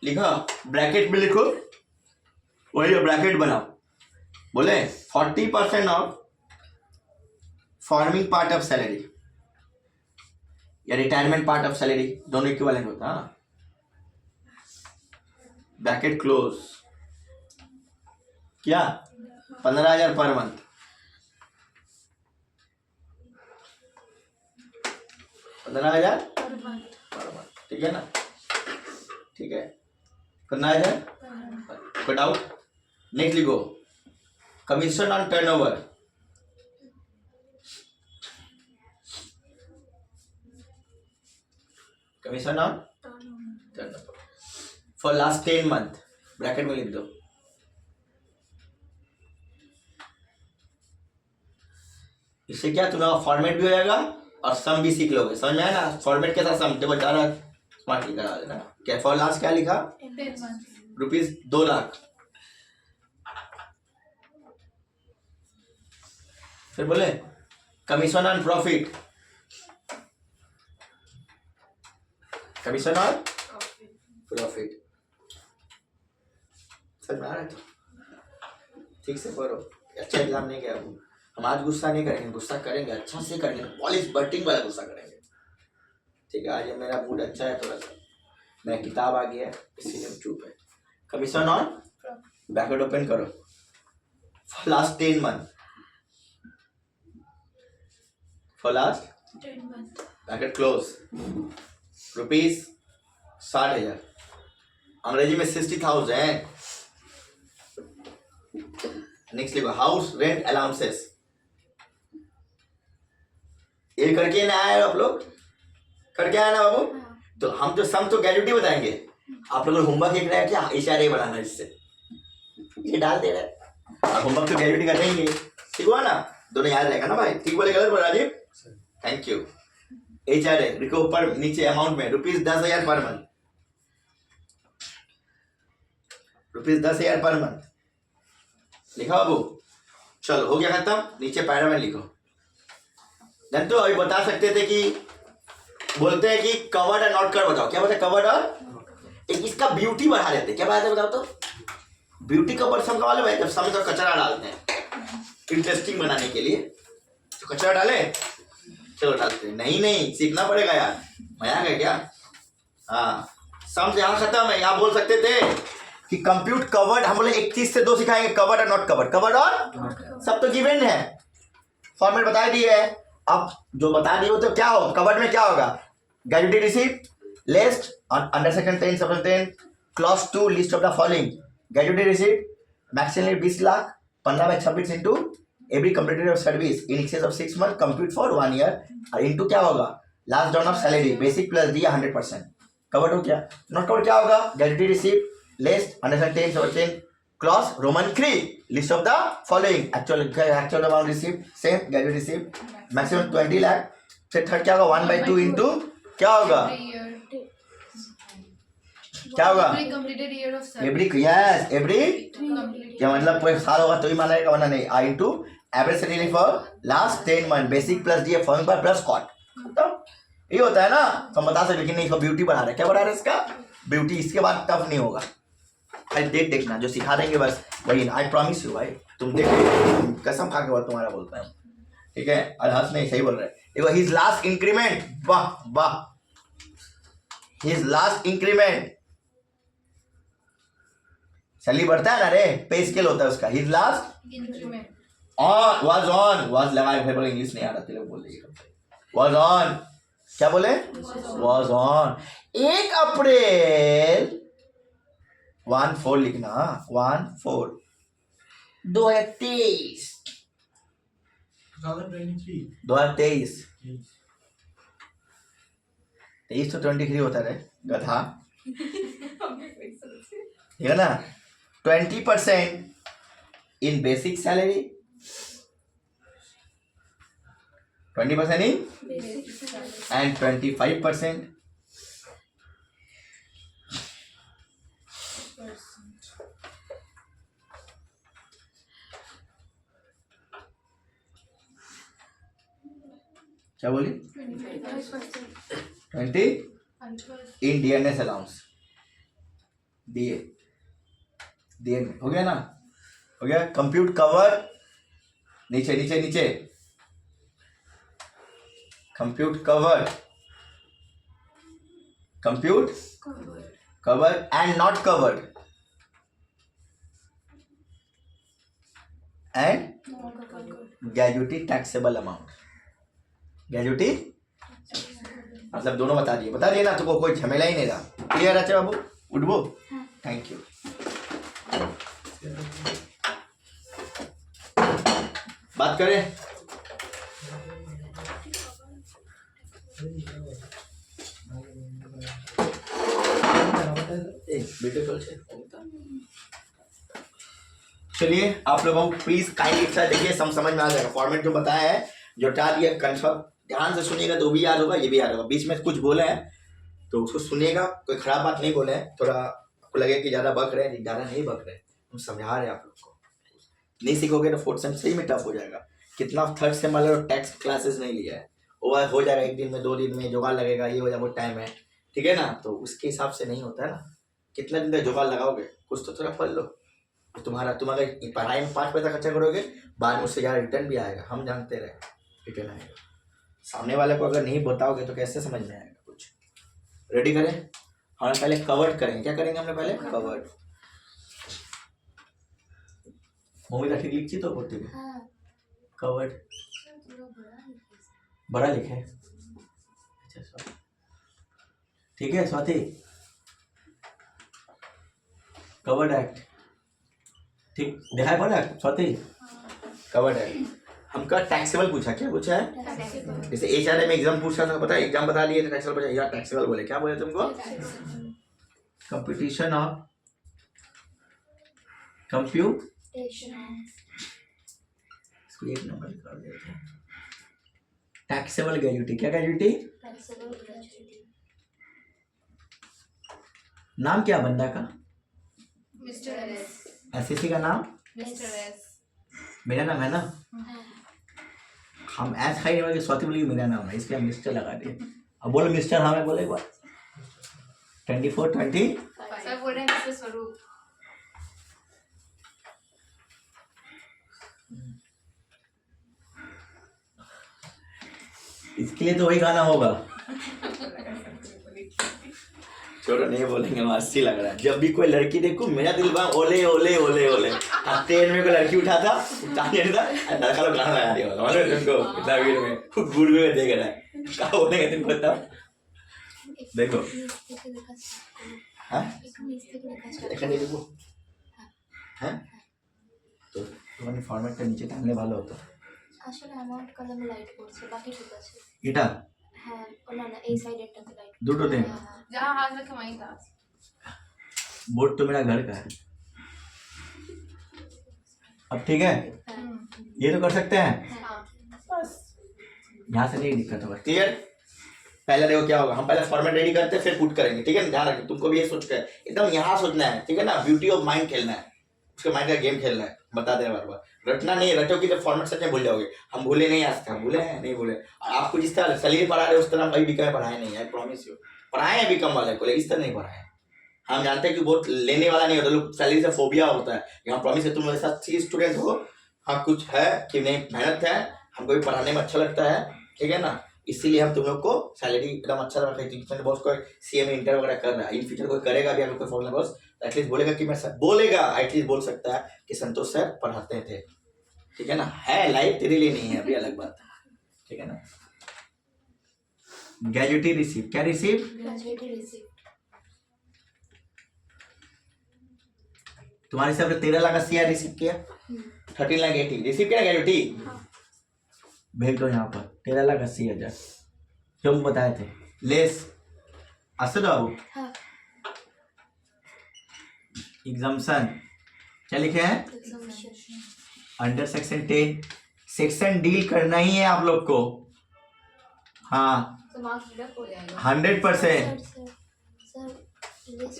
लिखा, ब्रैकेट में लिखो, वही ब्रैकेट बनाओ, बोले 40% of forming part of salary या रिटायरमेंट पार्ट ऑफ सैलरी, दोनों इक्विवेलेंट होता है, ब्रैकेट क्लोज, क्या 15,000 पर मंथ, 15,000 पर मंथ, ठीक है ना, ठीक है, 15,000। कोई डाउट, नेक्स्ट लिखो commission on turnover, commission on turnover for last 10 month, bracket में लिख दो। इससे क्या तुम्हारा फॉर्मेट भी हो जाएगा और सम भी सीख लोगे, समझ में आया ना? फॉर्मेट के साथ सम, देखो ज़्यादा स्मार्ट लिखा देना। क्या फॉर लास्ट क्या लिखा? ₹2,00,000। फिर बोले commission on profit, commission on profit. समझ में आ रहा है? तो ठीक से पढ़ो, अच्छा एग्जाम नहीं गया। हम आज गुस्सा नहीं करेंगे, गुस्सा करेंगे अच्छा से करेंगे, पॉलिश बटिंग वाला गुस्सा करेंगे, ठीक है? आज मेरा मूड अच्छा है थोड़ा सा, मैं किताब आ गया इसीलिए हम चुप है। कमीशन ऑन, ब्रैकेट ओपन करो, for last 10 month, for last 10 month, bracket close, ₹60,000, अंग्रेजी में 60,000। नेक्स्ट लिखो हाउस रेंट अलाउंसेस, ये करके ना आए आप लोग, करके आए ना बाबू? तो हम जो सम तो ग्रेजुटी बताएंगे, आप लोगों को होमवर्क एक रहा क्या इशारे बनाना, इससे ये डाल दे रहा है और होमवर्क तो ग्रेजुटी का देंगे, ठीक हुआ ना? दोनों याद रहेगा ना भाई? ठीक बोले गलत बोला राजीव? Thank you. HRA लिखो ऊपर नीचे अमाउंट में ₹10,000 पर मंथ, ₹10,000 पर मंथ लिखा बाबू? चलो हो गया खत्म, नीचे पैरामेन लिखो। देन तो अभी बता सकते थे कि बोलते हैं कि कवर्ड और नॉट कवर्ड बताओ, क्या बताए? कवर्ड और एक इसका ब्यूटी बढ़ा लेते हैं, क्या बताते बताओ तो? ब्यूटी का वर्ड समझा वाले भाई, जब समय तो कचरा डालते हैं इंटरेस्टिंग बनाने के लिए, तो कचरा डाले, चलो डालते हैं। नहीं सीखना पड़ेगा यार, मजा है क्या? हाँ समझ, यहाँ खत्म है। यहाँ बोल सकते थे कि कंप्यूट कवर्ड, हम बोले एक चीज से दो सिखाएंगे, कवर्ड और नॉट कवर्ड, कवर्ड और सब तो गिवन है, फॉर्मेट बता दिए है। अब जो बता दिए हो तो क्या हो, कवर्ड में क्या होगा? Gratuity receipt list under section 10 सब 10 clause 2 list of the following, gratuity receipt maximum 20 lakh 15/26 into every completed of service in excess of 6 month compute for 1 year और इंटू क्या होगा? Last down of salary basic plus दिया 100%। कवर्ड हो क्या? नॉट कवर्ड क्या होगा? Gratuity receipt list under section 10 सब 10 clause Roman 3 list of the following actual amount receipt same gratuity receipt maximum 20 lakh. फिर थर्ड क्या होगा? 1/2 इंटू क्या होगा? क्या होगा? एवरी यस एवरी, क्या मतलब पूरे साल होगा तो ही माना जाएगा, वरना नहीं। I into average salary for last 10 month basic plus DA form पर प्लस कॉट, तो ये होता है ना। तो हम बता सकते, लेकिन नहीं, इसको ब्यूटी बढ़ा रहे हैं। क्या बढ़ा रहे हैं इसका? ब्यूटी। इसके बाद टफ नहीं होगा, आज देखना जो सिखा देंगे बस वही, आई प्रॉमिस यू भाई, तुम देखो कसम खा के बात तुम्हारा बोलता है, ठीक है? और हंस नहीं, सही बोल रहे हैं। देखो हिज लास्ट इंक्रीमेंट, वाह वाह, हिज लास्ट इंक्रीमेंट, सैलरी बढ़ता है ना रे, पे स्केल होता है उसका। His last increment on was लगाए भाई, बोले इंग्लिश नहीं आ रहा तेरे को, बोल दीजिए वाज ऑन, क्या बोले? वाज ऑन 1 अप्रैल 14 लिखना, 14 2023 2023 23 तो 23 होता है गधा, ठीक है ना? 20% इन बेसिक सैलरी, 20% in and 25% क्या बोली? 20 इन DNS अलाउंस, दिए हो गया ना? हो गया। कंप्यूट कवर नीचे नीचे नीचे, compute cover and not covered and gratuity taxable amount, gratuity मतलब दोनों बता दिए ना, तो कोई झमेला ही नहीं रहा। क्लियर है बाबू? उठबो, थैंक यू। बात करें। चलिए आप लोगों को प्लीज काइंडली अच्छा देखिए, समझ में आ जाएगा। फॉर्मेट जो बताया है, जो टाल ये कंफर्म ध्यान से सुनिएगा तो भी याद होगा, ये भी याद होगा। बीच में कुछ बोले हैं तो उसको सुनिएगा, कोई खराब बात नहीं बोले हैं। थोड़ा आपको लगे कि ज्यादा बक रहे हैं, ज्यादा नहीं बक रहे, हम समझा रहे हैं आप लोग को। नहीं सीखोगे तो फोर्थ सेम सही में टफ हो जाएगा। कितना थर्ड सेम वाले टैक्स क्लासेस नहीं लिया है, वो हो जाएगा 1 दिन में 2 दिन में, जुगाड़ लगेगा, ये हो जाएगा, वो टाइम है, ठीक है ना। तो उसके हिसाब से नहीं होता है ना। कितना दिन तक जुगाड़ लगाओगे, कुछ तो थोड़ा पढ़ लो। तुम अगर पढ़ाई में 5 पैसा खर्चा करोगे, बाद में उससे ज़्यादा रिटर्न भी आएगा, हम जानते रहे रिटर्न आएगा। सामने वाले को अगर नहीं बताओगे तो कैसे समझ में आएगा कुछ। रेडी करें, हमें पहले कवर्ड करेंगे। क्या करेंगे हमने पहले? कवर्ड। मम्मी ठीक लिखी तो होती है कवर्ड, बड़ा लिखे। अच्छा ठीक है स्वाति, कवर्ड एक्ट ठीक दिखाई पड़ा स्वाति? Covered act. हमका टैक्सेबल पूछा, क्या पूछा है? जैसे एचआरए में एग्जाम पूछा था, पता है एग्जाम बता दिए टैक्सेबल पूछा, या टैक्सेबल बोले, क्या बोले तुमको? कंपटीशन ऑफ कंप्यूटेशन, इसको 1 नंबर निकाल देते हैं। टैक्सेबल ग्रेजुटी, क्या ग्रेजुटी? नाम क्या बंदा का? Mister S. एसएससी का नाम? Mister S. मेरा नाम है ना, हम ऐसा ही नहीं स्वाति बोली मेरा नाम है, इसलिए हम मिस्टर लगा दिए। अब बोलो मिस्टर, हाँ मैं बोले एक बार। 24-20 सर बोल रहे हैं मिस्टर स्वरूप। इसके लिए तो वही गाना होगा। छोड़ो नहीं बोलेंगे, मस्ती लग रहा है। जब भी कोई लड़की देखो मेरा दिल बा ओले ओले ओले ओले। ट्रेन में कोई लड़की उठा था, लड़का लोग गाना लगा दिया तुमको, इतना भीड़ में गुड़ में देख रहा है, क्या बोलेंगे तुमको तब? देखो তো তোমার ফরম্যাটটা নিচে টানলে ভালো হতো। আসলে আমার কলমে লাইট পড়ছে, বাকি ঠিক আছে। এটা হ্যাঁ, না না এই সাইডেরটাতে লাইট দুটোতে जहाँ हाथ रखे वहीं था। बोर्ड तो मेरा घर का है। अब ठीक है, ये तो कर सकते हैं, बस यहाँ से नहीं दिक्कत होगा। क्लियर? पहले देखो क्या होगा, हम पहले फॉर्मेट रेडी करते हैं फिर पुट करेंगे, ठीक है ना। ध्यान रखिए, तुमको भी ये सोच कर एकदम यहाँ सोचना है, ठीक है ना। ब्यूटी ऑफ माइंड खेलना है, उसके माइंड का गेम खेलना है। बता दे बार बार, रटना नहीं, रटोगे तो फॉर्मेट सच में भूल जाओगे। हम भूले नहीं, आज तक भूले हैं नहीं भूले। और आपको जिस तरह सलील पढ़ा रहे उस तरह कभी भी कहीं पढ़ाए नहीं, आई प्रॉमिस यू। पढ़ाए हैं बीकॉम वाले को, लेकिन इस तरह नहीं पढ़ाए। हम जानते हैं कि बहुत लेने वाला नहीं होता, लोग सैलरी से फोबिया होता है। यहाँ प्रॉमिस है तुम मेरे साथ अच्छी स्टूडेंट हो, हाँ कुछ है कि नहीं मेहनत है, हमको भी पढ़ाने में अच्छा लगता है, ठीक है ना। इसीलिए हम तुम लोग को सैलरी एकदम अच्छा रखा है। बॉस को सीएम इंटर वगैरह कर रहा है, इन फ्यूचर कोई करेगा भी अगर कोई फॉर्मूला बॉस एटलीस्ट बोलेगा कि मैं बोलेगा, एटलीस्ट बोल सकता है कि संतोष सर पढ़ाते थे, ठीक है ना। है लाइफ तेरे लिए नहीं है, अभी अलग बात है, ठीक है ना। ग्रेजुटी रिसीव, क्या रिसीव? Gratuity receive. तुम्हारे हिसाब से 13 लाख 80 रिसीव किया, 13 लाख 80 रिसीव किया ग्रेजुटी। भेज दो यहाँ पर 13 लाख 80,000 जो हम बताए थे लेस। असद बाबू हाँ। एग्जाम्शन क्या लिखे हैं? अंडर सेक्शन 10 सेक्शन डील करना ही है आप लोग को, हाँ 100%।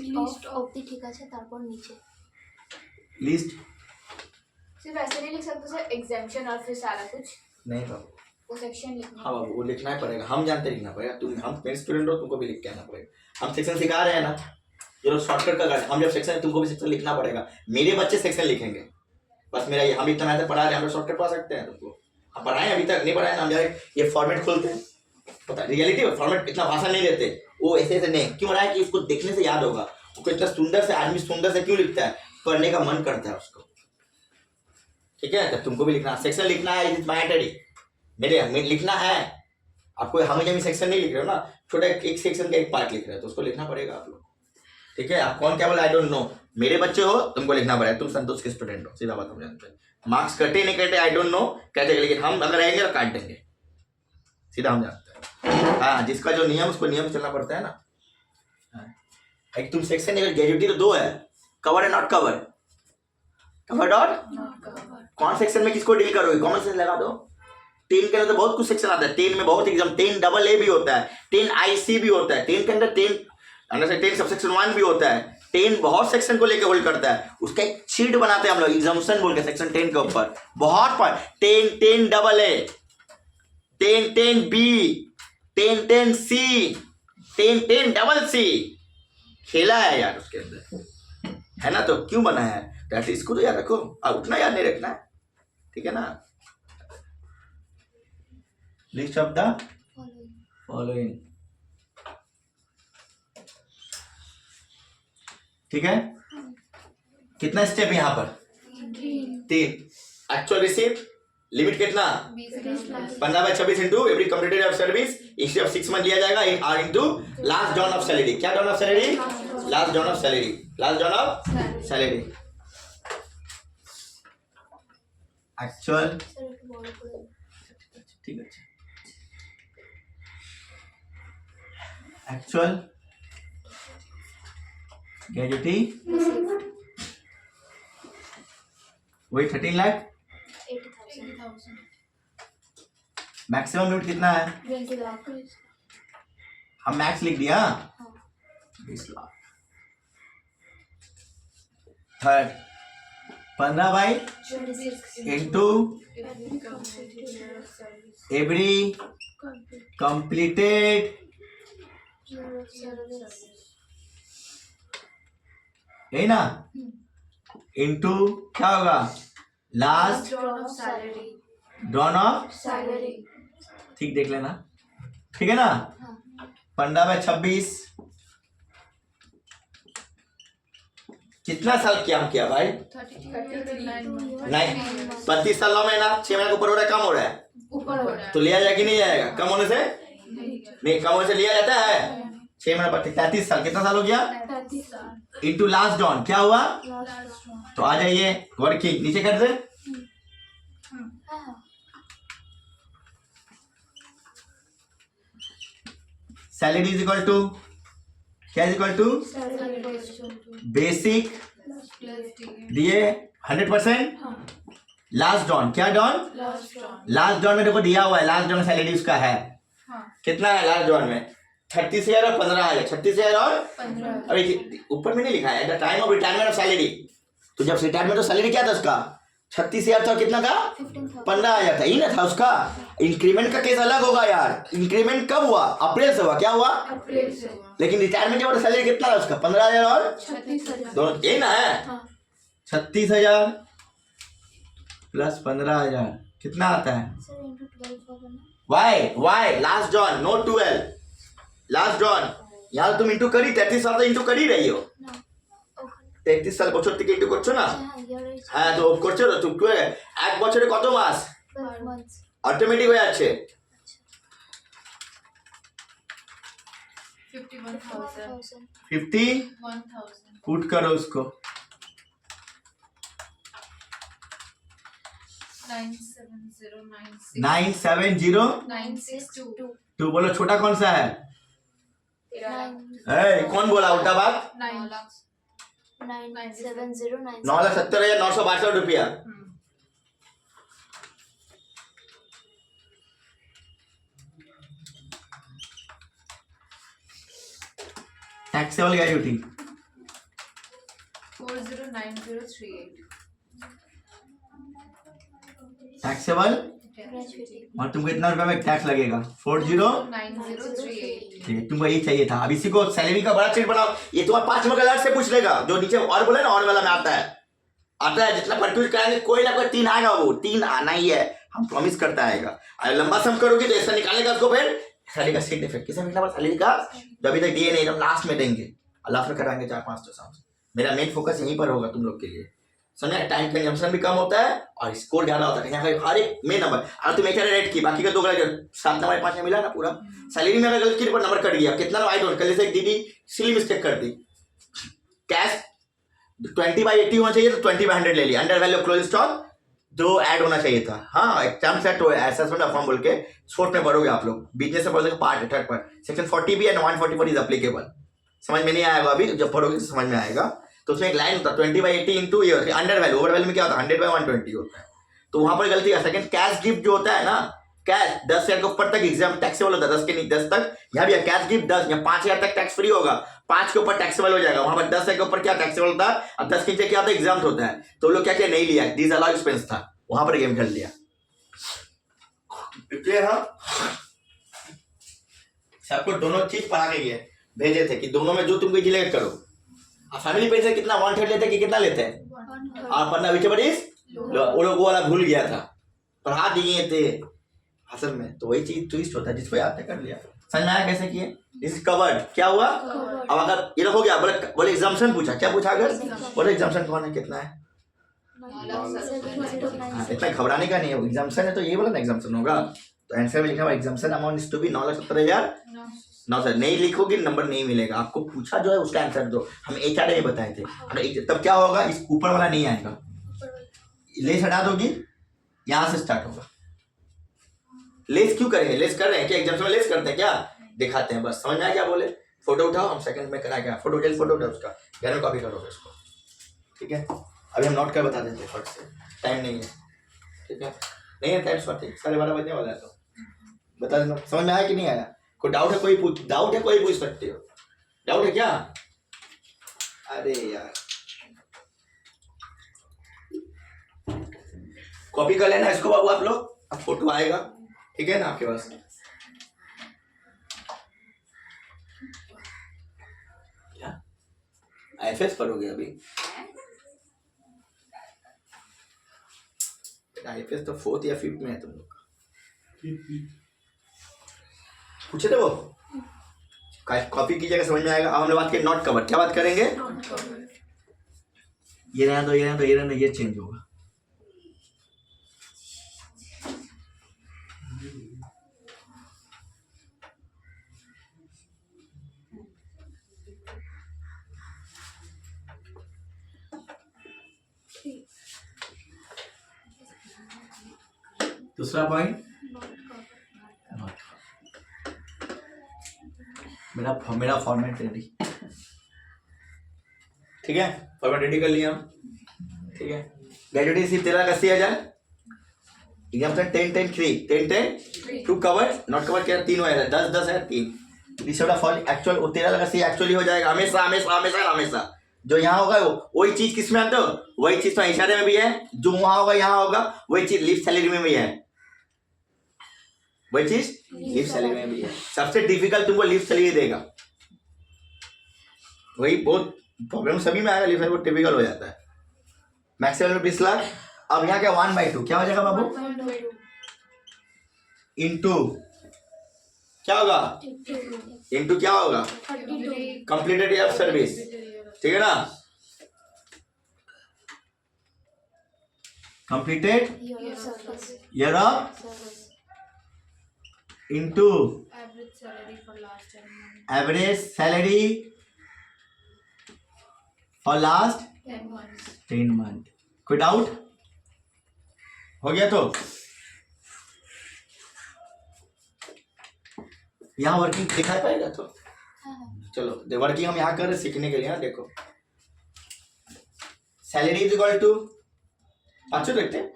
लिस्ट ऑफ द ठीक আছে তারপর নিচে लिस्ट सिर्फ ऐसे नहीं लिख सकते सर, एग्जेम्पशन और फिर सारा कुछ नहीं बाबू, वो सेक्शन लिखना। हाँ बाबू वो लिखना ही पड़ेगा, हम जानते लिखना पड़ेगा। तुम हम मेरे स्टूडेंट हो, तुमको भी लिख के आना पड़ेगा। हम सेक्शन सिखा रहे हैं ना, जो शॉर्टकट का हम जब सेक्शन तुमको भी सेक्शन लिखना पड़ेगा। मेरे बच्चे सेक्शन लिखेंगे, बस मेरा हम इतना मेहनत पढ़ा रहे हैं, हम शॉर्टकट पढ़ा सकते हैं तुमको। हम पढ़ाएं अभी तक नहीं पढ़ाए ना, हम जाए ये फॉर्मेट खोलते हैं, पता रियलिटी फॉर्मेट इतना भाषण नहीं देते, वो ऐसे ऐसे नहीं क्यों रहा है कि उसको देखने से याद होगा। उसको इतना सुंदर से आदमी सुंदर से क्यों लिखता है, पढ़ने का मन करता है उसको, ठीक है। तो तुमको भी लिखना, सेक्शन लिखना है, इज मैटरी मेरे लिखना है आपको। हम जब सेक्शन नहीं लिख रहे हो ना, छोटा एक सेक्शन का एक पार्ट लिख रहे हो तो उसको लिखना पड़ेगा आप लोग, ठीक है, आप कौन क्या बोला आई डोंट नो, मेरे बच्चे हो तुमको लिखना पड़ेगा, तुम संतोष के स्टूडेंट हो, सीधा बात हम जानते हैं। मार्क्स कटे नहीं कटे आई डोंट नो कहते, लेकिन हम अगर रहेंगे तो काट देंगे, सीधा हम जानते हैं। हाँ, जिसका जो नियम उसको नियम चलना पड़ता है ना। एक तुम सेक्शन अगर ग्रेजुएटी तो 2 है, कवर है नॉट कवर, कवर डॉट कौन सेक्शन में किसको डील करोगे, कॉमन सेंस लगा दो। 10 के अंदर तो बहुत कुछ सेक्शन आता है, 10 में बहुत एग्जाम, 10 डबल ए भी होता है, 10 IC भी होता है, 10 के अंदर 10 अंदर से 10 सबसेक्शन 1 भी होता है, 10 बहुत सेक्शन को लेकर होल्ड करता है, उसका एक शीट बनाते हैं हम लोग एग्जाम्पशन बोल के सेक्शन 10 के ऊपर, बहुत 10 double A, 10 B, 10 C, 10 double C, खेला है यार उसके अंदर, है ना। तो क्यों बना है, तो इसको तो याद रखो, और उतना याद नहीं रखना है, ठीक है ना। लिस्ट ऑफ द फॉलोइंग, ठीक है। कितना स्टेप यहाँ पर, 3। एक्चुअल रिसीव लिमिट कितना, 15/26 into every completed of service instead of 6 month लिया जाएगा और into last John of salary. क्या John of salary, last John of salary, last John of salary. Actual, ठीक है, एक्चुअल ग्रेजुएटी वही 13 लाख, 80,000, मैक्सिमम लिमिट कितना है, 20 लाख, हम मैक्स लिख दिया 20 lakh. Third 15/26 into every completed, यही ना, इंटू क्या होगा, लास्ट ड्रॉन ऑफ सैलरी, ठीक देख लेना, ठीक है ना। 15/26 कितना साल क्या किया भाई, 32 साल 9 महीना, 6 महीने के ऊपर हो रहा है, कम हो रहा है, ऊपर हो रहा है, तो लिया जाएगा कि नहीं जाएगा, कम होने से नहीं, कम होने से लिया जाता है। 6 महीने पर 33 साल, कितना साल हो गया, 33 साल, इंटू लास्ट डॉन क्या हुआ, तो आ जाइए वर्किंग नीचे कर दे, सैलरी इज इक्वल टू क्या, इज इक्वल टू बेसिक दिए 100%, लास्ट डॉन क्या डॉन, लास्ट डॉन में देखो दिया हुआ है, लास्ट डॉन सैलरी उसका है, कितना है लास्ट डॉन में, 36,000 और 15,000, 36,000 और 15,000, अभी ऊपर में नहीं लिखा है, the time of retirement of salary, तो जब रिटायरमेंट ऑफ सैलरी क्या था उसका 36,000 था, कितना था 15,000 था, ही ना था उसका। इंक्रीमेंट का केस अलग होगा यार, इंक्रीमेंट कब हुआ, अप्रैल से हुआ, क्या हुआ अप्रैल से हुआ, लेकिन रिटायरमेंट के बाद सैलरी कितना था उसका 15,000 और 36,000, दोनों यही ना है। 36,000 प्लस 15,000 कितना आता है, वाई लास्ट जॉन नो 12, लास्ट जॉन यहाँ तुम इंटू करी 33 साल तो इंटू कर ही रही हो, 33 সাল বছর থেকে একটু করছো না, হ্যাঁ তো করছো তো তুমি, এক বছরে কত মাস, অটোমেটিক হয়ে যাচ্ছে, 51,000 पुट करो उसको, 97096 तू बोलो छोटा कौन सा है, कौन बोला उल्टा बात, 9,70,962 रुपया, टैक्सेबल ग्रेजुएटी 409038, टैक्सेबल, और तुमको इतना रुपया में टैक्स लगेगा 409038, ठीक, तुमको यही चाहिए था। अब इसी को सैलरी का बड़ा चीज बनाओ, ये तुम्हारा 5 नंबर अलग से पूछ लेगा, जो नीचे और बोले ना और वाला में आता है जितना कंफ्यूज कराएंगे कोई ना कोई 3 आएगा, वो 3 आना ही है, हम प्रॉमिस करता आएगा। अगर लंबा सम करोगे तो ऐसा निकालने का उसको, फिर सैलरी का सीट इफेक्ट किसे मिलना, सैलरी का जो अभी तक दिए नहीं, हम लास्ट में देंगे, लास्ट में कराएंगे 4-5 तो साल। मेरा मेन फोकस यहीं पर होगा तुम लोग के लिए, समझे, टाइम कंजम्पशन भी कम होता है और स्कोर ज्यादा होता है, हर एक मेन नंबर, अगर तुम एक रेट की बाकी का 2 गलत, 7 नंबर 5 में मिला ना पूरा, सैलरी में अगर गलत की नंबर कट गया, कितना आई डोंट, कल से एक दीदी सिली मिस्टेक कर दी, कैश 20/80 होना चाहिए तो 20/100 ले लिया, अंडर वैल्यू क्लोज स्टॉक जो ऐड होना चाहिए था। हाँ, एग्जाम सेट हो असेसमेंट फॉर्म बोल के शॉर्ट में पढ़ोगे आप लोग, बिजनेस में पढ़ोगे पार्ट थर्ड पार्ट सेक्शन 40 भी है, 144 इज अप्लीकेबल। समझ में नहीं आएगा अभी, जब पढ़ोगे तो समझ में आएगा। तो उसमें एक लाइन होता है 20/80 इंटू ये अंडर वैल्यू, ओवर वैल्यू में क्या होता है 100/120 होता है, तो वहां पर गलती है। सेकंड कैश गिफ्ट जो होता है ना, कैश 10,000 के ऊपर तक एग्जाम टैक्सेबल होता है, 10 के नहीं 10 तक। यहाँ भी कैश गिफ्ट 10 या 5,000 तक टैक्स फ्री होगा, 5 के ऊपर टैक्सेबल हो जाएगा। वहां पर 10 के ऊपर क्या टैक्सेबल होता है, अब 10 के नीचे क्या होता है एग्जाम होता है। तो लोग क्या क्या नहीं लिया, दिस अलाउ एक्सपेंस था, वहां पर गेम खेल लिया। क्लियर? हाँ, सबको दोनों चीज पढ़ा के गए भेजे थे कि दोनों में जो तुमको इजी करो। अब फैमिली पेंशन कितना 1/3 लेते हैं कि कितना लेते हैं, आप पढ़ना विच वो लोग वो वाला भूल गया था, पढ़ा दिए थे असल में। तो वही चीज ट्विस्ट होता है, जिसको याद कर लिया। समझ में आया कैसे किए? This is covered. क्या हुआ? अब अगर ये हो गया, बोले एग्जाम्पशन पूछा, क्या पूछा? अगर बोले एग्जाम्पशन कौन है, कितना है, इतना घबराने का नहीं है। एग्जाम्पशन है तो ये बोला ना एग्जाम्पशन होगा, तो आंसर में लिखा हुआ exemption amount is to be 9,70,000। नहीं लिखोगे नंबर नहीं मिलेगा आपको। पूछा जो है उसका आंसर दो, हम HRD में बताए थे। तब क्या होगा, इस ऊपर वाला नहीं आएगा, लेस हटा दोगी, यहां से स्टार्ट होगा। लेस क्यों करेंगे, लेस कर रहे हैं क्या एग्जाम्पन में, लेस करते हैं क्या, दिखाते हैं बस। समझ में आया क्या बोले? फोटो उठाओ, हम सेकंड में करा क्या, फोटो उठाओ उसका, घर में कॉपी करोगे उसको, ठीक है। अभी हम नोट कर बता देते हैं फट से, टाइम नहीं है, ठीक है। नहीं है टाइम, 12:30 बजने वाला है, तो बता देना। समझ में आया कि नहीं आया? कोई डाउट है, कोई पूछ सकते हो। डाउट है क्या? अरे यार कॉपी कर लेना इसको बाबू आप लोग, अब फोटो आएगा, ठीक है ना आपके पास। क्या IFS पढ़ोगे अभी? IFS तो 4th या 5th में है तुम लोग का। पूछे थे वो, कॉपी कीजिएगा, समझ में आएगा। अब हम लोग बात करें नॉट कवर। क्या बात करेंगे? ये रहना दो, ये रहना दो, ये रहना, ये चेंज होगा। दूसरा पॉइंट, मेरा फॉर्मेट रेडी, ठीक है। फॉर्मेट रेडी कर लिया हम, ठीक है। ग्रेजुएटी सिर्फ 13,80,000, example 10-10-3 to cover, not cover क्या 3 होगा, 10-10 है 3। दिस फॉल एक्चुअल 13,80,000 एक्चुअली हो जाएगा हमेशा हमेशा हमेशा हमेशा। जो यहाँ होगा वही चीज किस में आते हो, वही चीज तो इशारे में भी है, जो वहां होगा यहाँ होगा, वही चीज लीव सैलरी में भी है, वही चीज लीव सैलरी में भी है। सबसे डिफिकल्ट तुमको लीव सैलरी देगा, वही बहुत प्रॉब्लम सभी में आएगा, लीव सैलरी बहुत टिपिकल हो जाता है। मैक्सिमम में 20 लाख। अब यहाँ क्या 1/2 क्या हो जाएगा बाबू, इंटू क्या होगा, इंटू क्या होगा, कंप्लीटेड ईयर ऑफ सर्विस, ठीक है ना, completed year of into average salary for last 10 month. कोई डाउट हो गया? तो यहाँ वर्किंग दिखा पाएगा तो चलो, वर्किंग हम यहाँ कर रहे सीखने के लिए। हाँ देखो, सैलरी इज इक्वल टू 500 देखते हैं,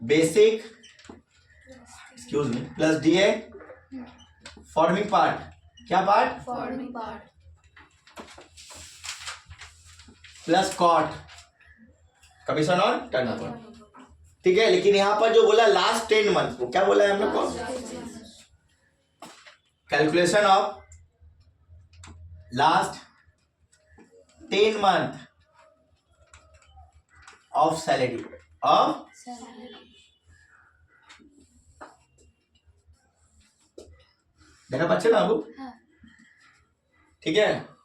basic excuse me plus DA forming part, क्या part, forming part plus cot commission on turnover, ठीक है। लेकिन यहाँ पर जो बोला लास्ट 10 मंथ, वो क्या बोला है हम लोग को, calculation of last 10 month of salary of देखा बच्चे ना बाबू, ठीक है।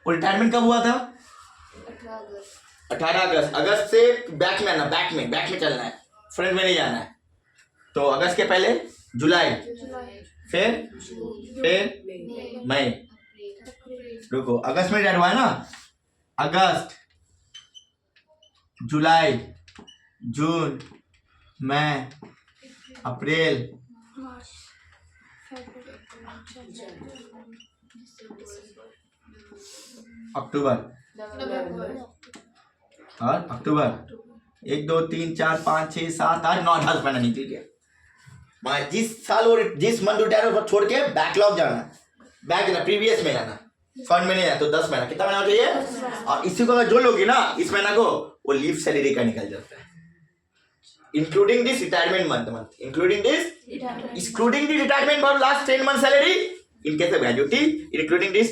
रिटायरमेंट कब हुआ था, 18 अगस्त। अगस्त से बैक में आना, बैक में चलना है, फ्रंट में नहीं जाना है। तो अगस्त के पहले जुलाई, फिर मई, रुको अगस्त में रिटायर हुआ है ना, अगस्त, जुलाई, जून, मई, अप्रैल, अक्टूबर और अक्टूबर, 1 2 3 4 5 6 7 8 9 10 महीना निकल गया। जिस साल वो जिस मंथ रिटायर हो छोड़ के बैकलॉग जाना, बैक जाना, प्रीवियस में जाना, फंड में नहीं जाना, तो 10 महीना, कितना महीना चाहिए? और इसी को अगर जो लोगी ना इस महीना को, वो लीव सैलरी का निकल जाता है, including this retirement month, including this, excluding the retirement month last 10 month salary in case of gratuity, including this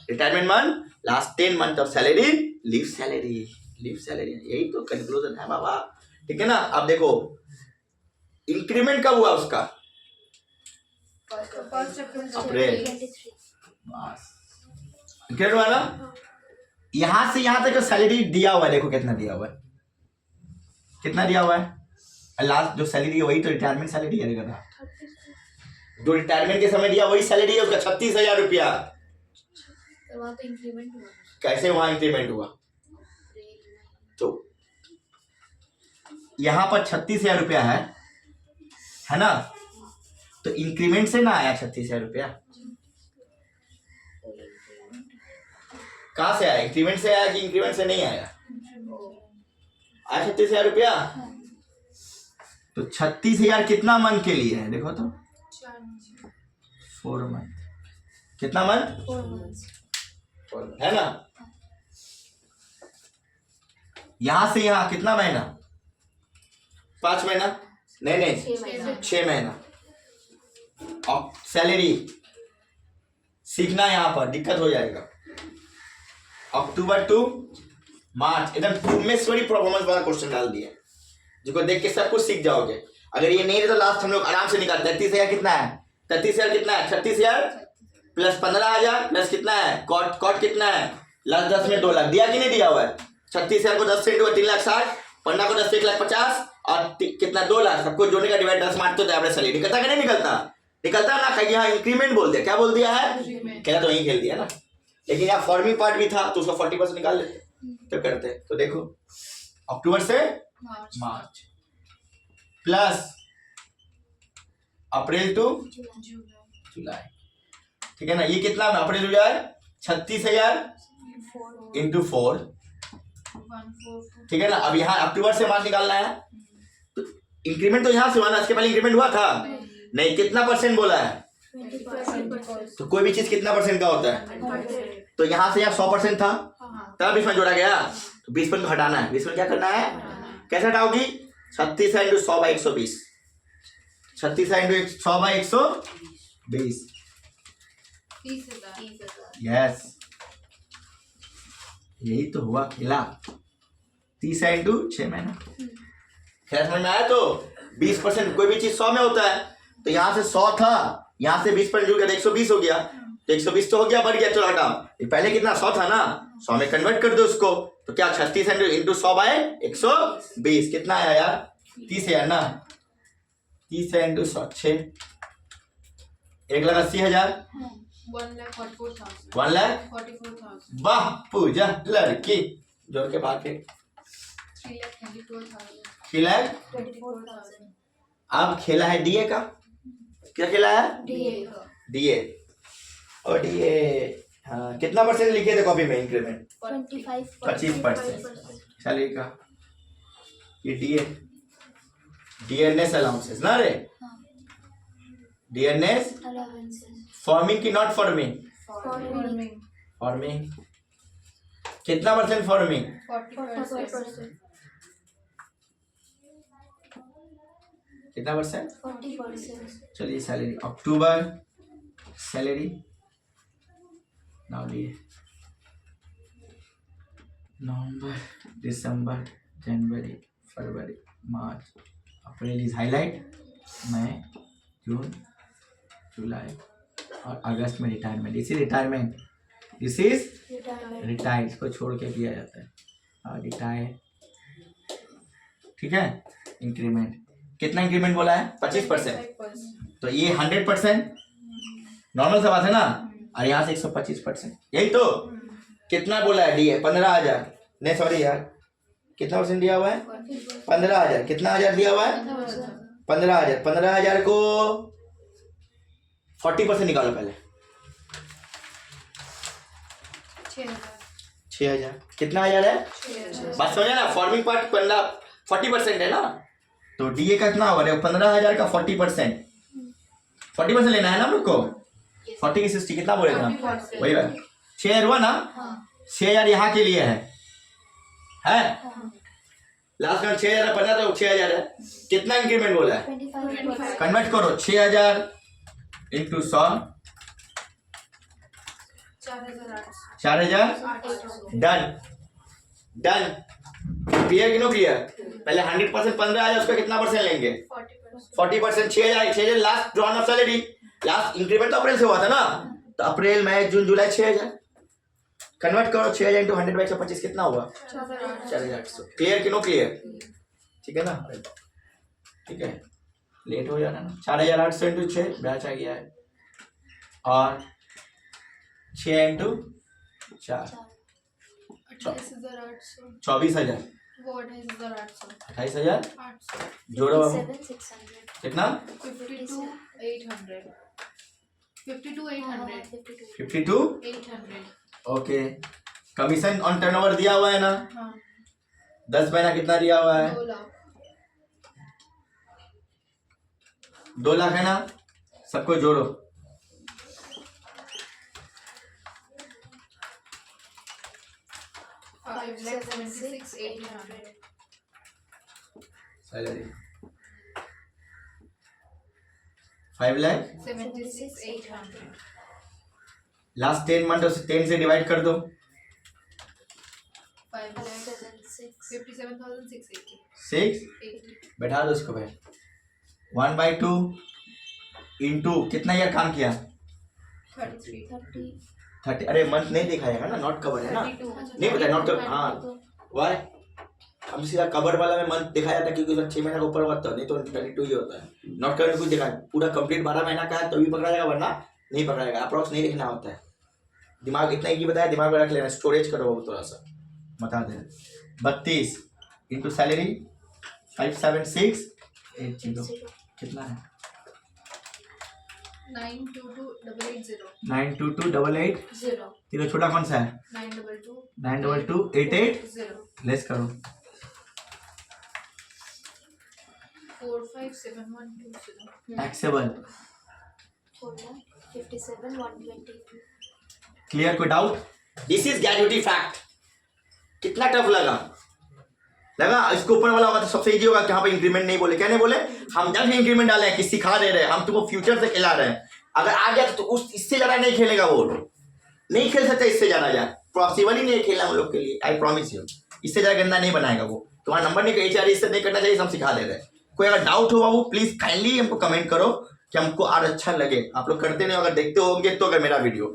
retirement month last 10 month of salary, leave salary, यही तो कंक्लूजन है बाबा, ठीक है ना। अब देखो इंक्रीमेंट कब हुआ उसका? अप्रैल, बस इंक्रीमेंट हुआ ना। यहां से यहां तक सैलरी दिया हुआ है, देखो कितना दिया हुआ है, कितना दिया हुआ है, लास्ट जो सैलरी है वही तो रिटायरमेंट सैलरी है ना, जो रिटायरमेंट के समय दिया वही सैलरी है उसका, 36,000 रुपया। तो वहाँ तो इंक्रीमेंट हुआ, कैसे वहां इंक्रीमेंट हुआ? तो यहाँ पर 36,000 रुपया है ना, तो इंक्रीमेंट से ना आया 36,000 रुपया, कहां से आया? इंक्रीमेंट से आया कि इंक्रीमेंट से नहीं आया? आया 36,000 रुपया। तो 36,000 कितना मंथ के लिए है देखो तो, 4 मंथ, कितना मंथ? 4 months, है ना। यहां से यहां कितना महीना? 5 महीना, नहीं 6 महीना। और सैलरी सीखना, यहां पर दिक्कत हो जाएगा। अक्टूबर टू मार्च, एकदम उमेश्वरी परफॉर्मेंस वाला क्वेश्चन डाल दिया, जिसको देख के सब कुछ सीख जाओगे। अगर ये नहीं है तो लास्ट हम लोग आराम से निकाल, 33,000 कितना है? 33,000 कितना है? 36,000 प्लस 15,000 प्लस कितना है? कॉट कितना है? लास्ट 10 में 2 लाख दिया कि नहीं दिया हुआ है? 36,000 को 10 से इंटू 3,60,000, 15 को 10 से 1,50,000 और कितना 2 लाख, सबको जोड़ने का डिवाइड 10 मारते तो एवरेज सैलरी निकलता कि नहीं निकलता? निकलता ना। कहीं यहाँ इंक्रीमेंट बोल दिया, क्या बोल दिया है? खेला तो वही खेल दिया ना, लेकिन यहाँ फॉर्मिंग पार्ट भी था तो उसका 40% निकाल लेते, तो करते। तो देखो अक्टूबर से मार्च प्लस अप्रैल टू जुलाई, ठीक है ना। ये कितना में अप्रैल जुलाई? 36,000 इंटू 4, ठीक है ना। अब यहाँ अक्टूबर से मार्च निकालना है, तो इंक्रीमेंट तो यहाँ से हुआ ना, इसके पहले इंक्रीमेंट हुआ था नहीं? कितना परसेंट बोला है? 20%, तो कोई भी चीज कितना परसेंट का होता है? तो यहाँ से यहाँ 100% था, तब इसमें जोड़ा गया, तो 20% को हटाना है। 20% क्या करना है? कैसे हटाओगी? 36,000 into 100 by 120, 36,000 into 100 by 120, 30,000। Yes, यही तो हुआ खेला। 30,000 इंटू 6 महीना, खेला समझ में आया? तो 20%, कोई भी चीज 100 में होता है, तो यहाँ से 100 था, यहाँ से 20% जुड़ गया तो 120 हो गया, तो 120 तो हो गया, बढ़ गया, चलो हटाओ। पहले कितना 100 था ना, 100 में कन्वर्ट कर दो उसको, तो क्या 36 इंटू 100 बाय 120 कितना आया यार? 30,000 ना। 30,000 इंटू 100 6, 1,80,000, 1,44,000। 1,44,000। वाह पूजा लड़की, जोड़ के बात है 3,24,000। 3,24,000। अब खेला है डीए का, क्या खेला है? डीए। और डीए हाँ, कितना परसेंट लिखे थे कॉपी में? इंक्रीमेंट 25% सैलरी का। ये डीए, डीएनएस अलाउंसेस ना रे, डीएनएस फॉर्मिंग की नॉट फॉर्मिंग? फॉर्मिंग कितना परसेंट फॉर्मिंग? 40%। कितना परसेंट? 40%। चलिए सैलरी अक्टूबर सैलरी नाउ लिए नवंबर, दिसंबर, जनवरी, फरवरी, मार्च, अप्रैल इज हाईलाइट, मई, जून, जुलाई और अगस्त में retirement. This is retirement, this is retire, इसको छोड़ के किया जाता है और रिटायर, ठीक है। इंक्रीमेंट कितना इंक्रीमेंट बोला है? 25%। तो ये 100%, नॉर्मल सा बात है ना। और यहाँ से 125%, यही तो। कितना बोला है डी है? 15,000, नहीं सॉरी यार, कितना परसेंट दिया हुआ है? 15,000। कितना हजार दिया हुआ है? 15,000। 15,000 को 40% निकालो पहले। 6,000। कितना हजार है? बात समझे ना, फॉर्मिंग पार्ट 40% है ना, तो डीए का कितना होगा? 15,000 का 40%, 40% लेना है ना हम लोग को। 40 की 60 कितना बोले थे? वही बात, 6,000 हुआ ना। 6,000 यहाँ के लिए है लास्ट का 6,000 पता तो 6,000 है। कितना इंक्रीमेंट बोला है? 25%। कन्वर्ट करो, 6,000 इंटू 100, 4,000। Done done. क्लियर कि नो क्लियर? पहले 100% 15,000, उसका कितना परसेंट लेंगे? 40%। 6,000 last drawn of salary, last increment तो अप्रैल से हुआ था ना, तो अप्रैल मई जून जुलाई 6,000। कन्वर्ट करो, 6,000 इंटू 100/125 कितना हुआ? 4,800। क्लियर कि नो क्लियर? ठीक है ना, ठीक है, लेट हो जाना ना। 4,800 इंटू 6 बैच आ गया है, और 6 इंटू 4 24,000। 28,000 जोड़ो बाबू, 57,600। कितना? 52। ओके, कमीशन ऑन टर्नओवर दिया हुआ है ना, 10 महीना कितना दिया हुआ है? 2 लाख है ना। सबको जोड़ो, सैलरी 5,76,800। लास्ट 10 मंथ 10 से डिवाइड कर दो, 6 बैठा दो उसको भाई। 1/2 इंटू कितना ईयर काम किया? 30। अरे मंथ नहीं देखा जाएगा ना, नॉट कवर है ना, नहीं पता नॉट कवर। हाँ वाई, हम सीधा कवर वाला में मंथ देखा जाता है, क्योंकि 6 महीना का ऊपर होता है, नहीं तो 32 ही होता है। नॉट कवर में कुछ देखा है पूरा कंप्लीट 12 महीना का है तो भी पकड़ा जाएगा, वरना नहीं पकड़ा जाएगा। अप्रॉक्स नहीं लिखना होता है, दिमाग इतना ही बताया, दिमाग में रख लेना, स्टोरेज करो वो थोड़ा सा बता दे। 32 इंटू सैलरी 576,800 कितना है? 922,880। तीनों छोटा कौन सा है? 922,880। लेस करो, 457120। टैक्सेबल। 57,120। क्लियर? कोई doubt? This is gratuity fact. कितना टफ लगा इसको ऊपर वाला होगा तो सबसे इजी होगा कि यहाँ पे इंक्रीमेंट नहीं बोले। क्या नहीं बोले? हम जब इंक्रीमेंट डाले हैं कि सिखा दे रहे हैं, हम तुमको फ्यूचर से खिला रहे हैं। अगर आ गया तो उस इससे ज्यादा नहीं खेलेगा वो, नहीं खेल सकता इससे ज्यादा यार, पॉसिबल ही नहीं खेलना हम लोग के लिए, आई प्रॉमिस यू। इससे ज्यादा गंदा नहीं बनाएगा वो, तुम्हारा नंबर नहीं HR इससे नहीं करना चाहिए, हम सिखा दे रहे हैं। कोई अगर डाउट हो बाबू प्लीज काइंडली हमको कमेंट करो कि हमको और अच्छा लगे। आप लोग करते नहीं, अगर देखते होंगे तो अगर मेरा वीडियो,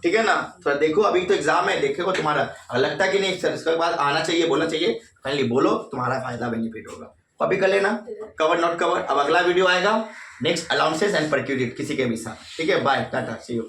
ठीक है ना, थोड़ा देखो, अभी तो एग्जाम है, देखेगा तुम्हारा, अगर लगता है कि नहीं सर इसके बाद आना चाहिए, बोलना चाहिए, काइंडली बोलो, तुम्हारा फायदा बेनिफिट होगा। कॉपी कर लेना, कवर नॉट कवर। अब अगला वीडियो आएगा नेक्स्ट अलाउंसेस एंड परक्यूटेड किसी के भी साथ, ठीक है। Bye, tata, see you.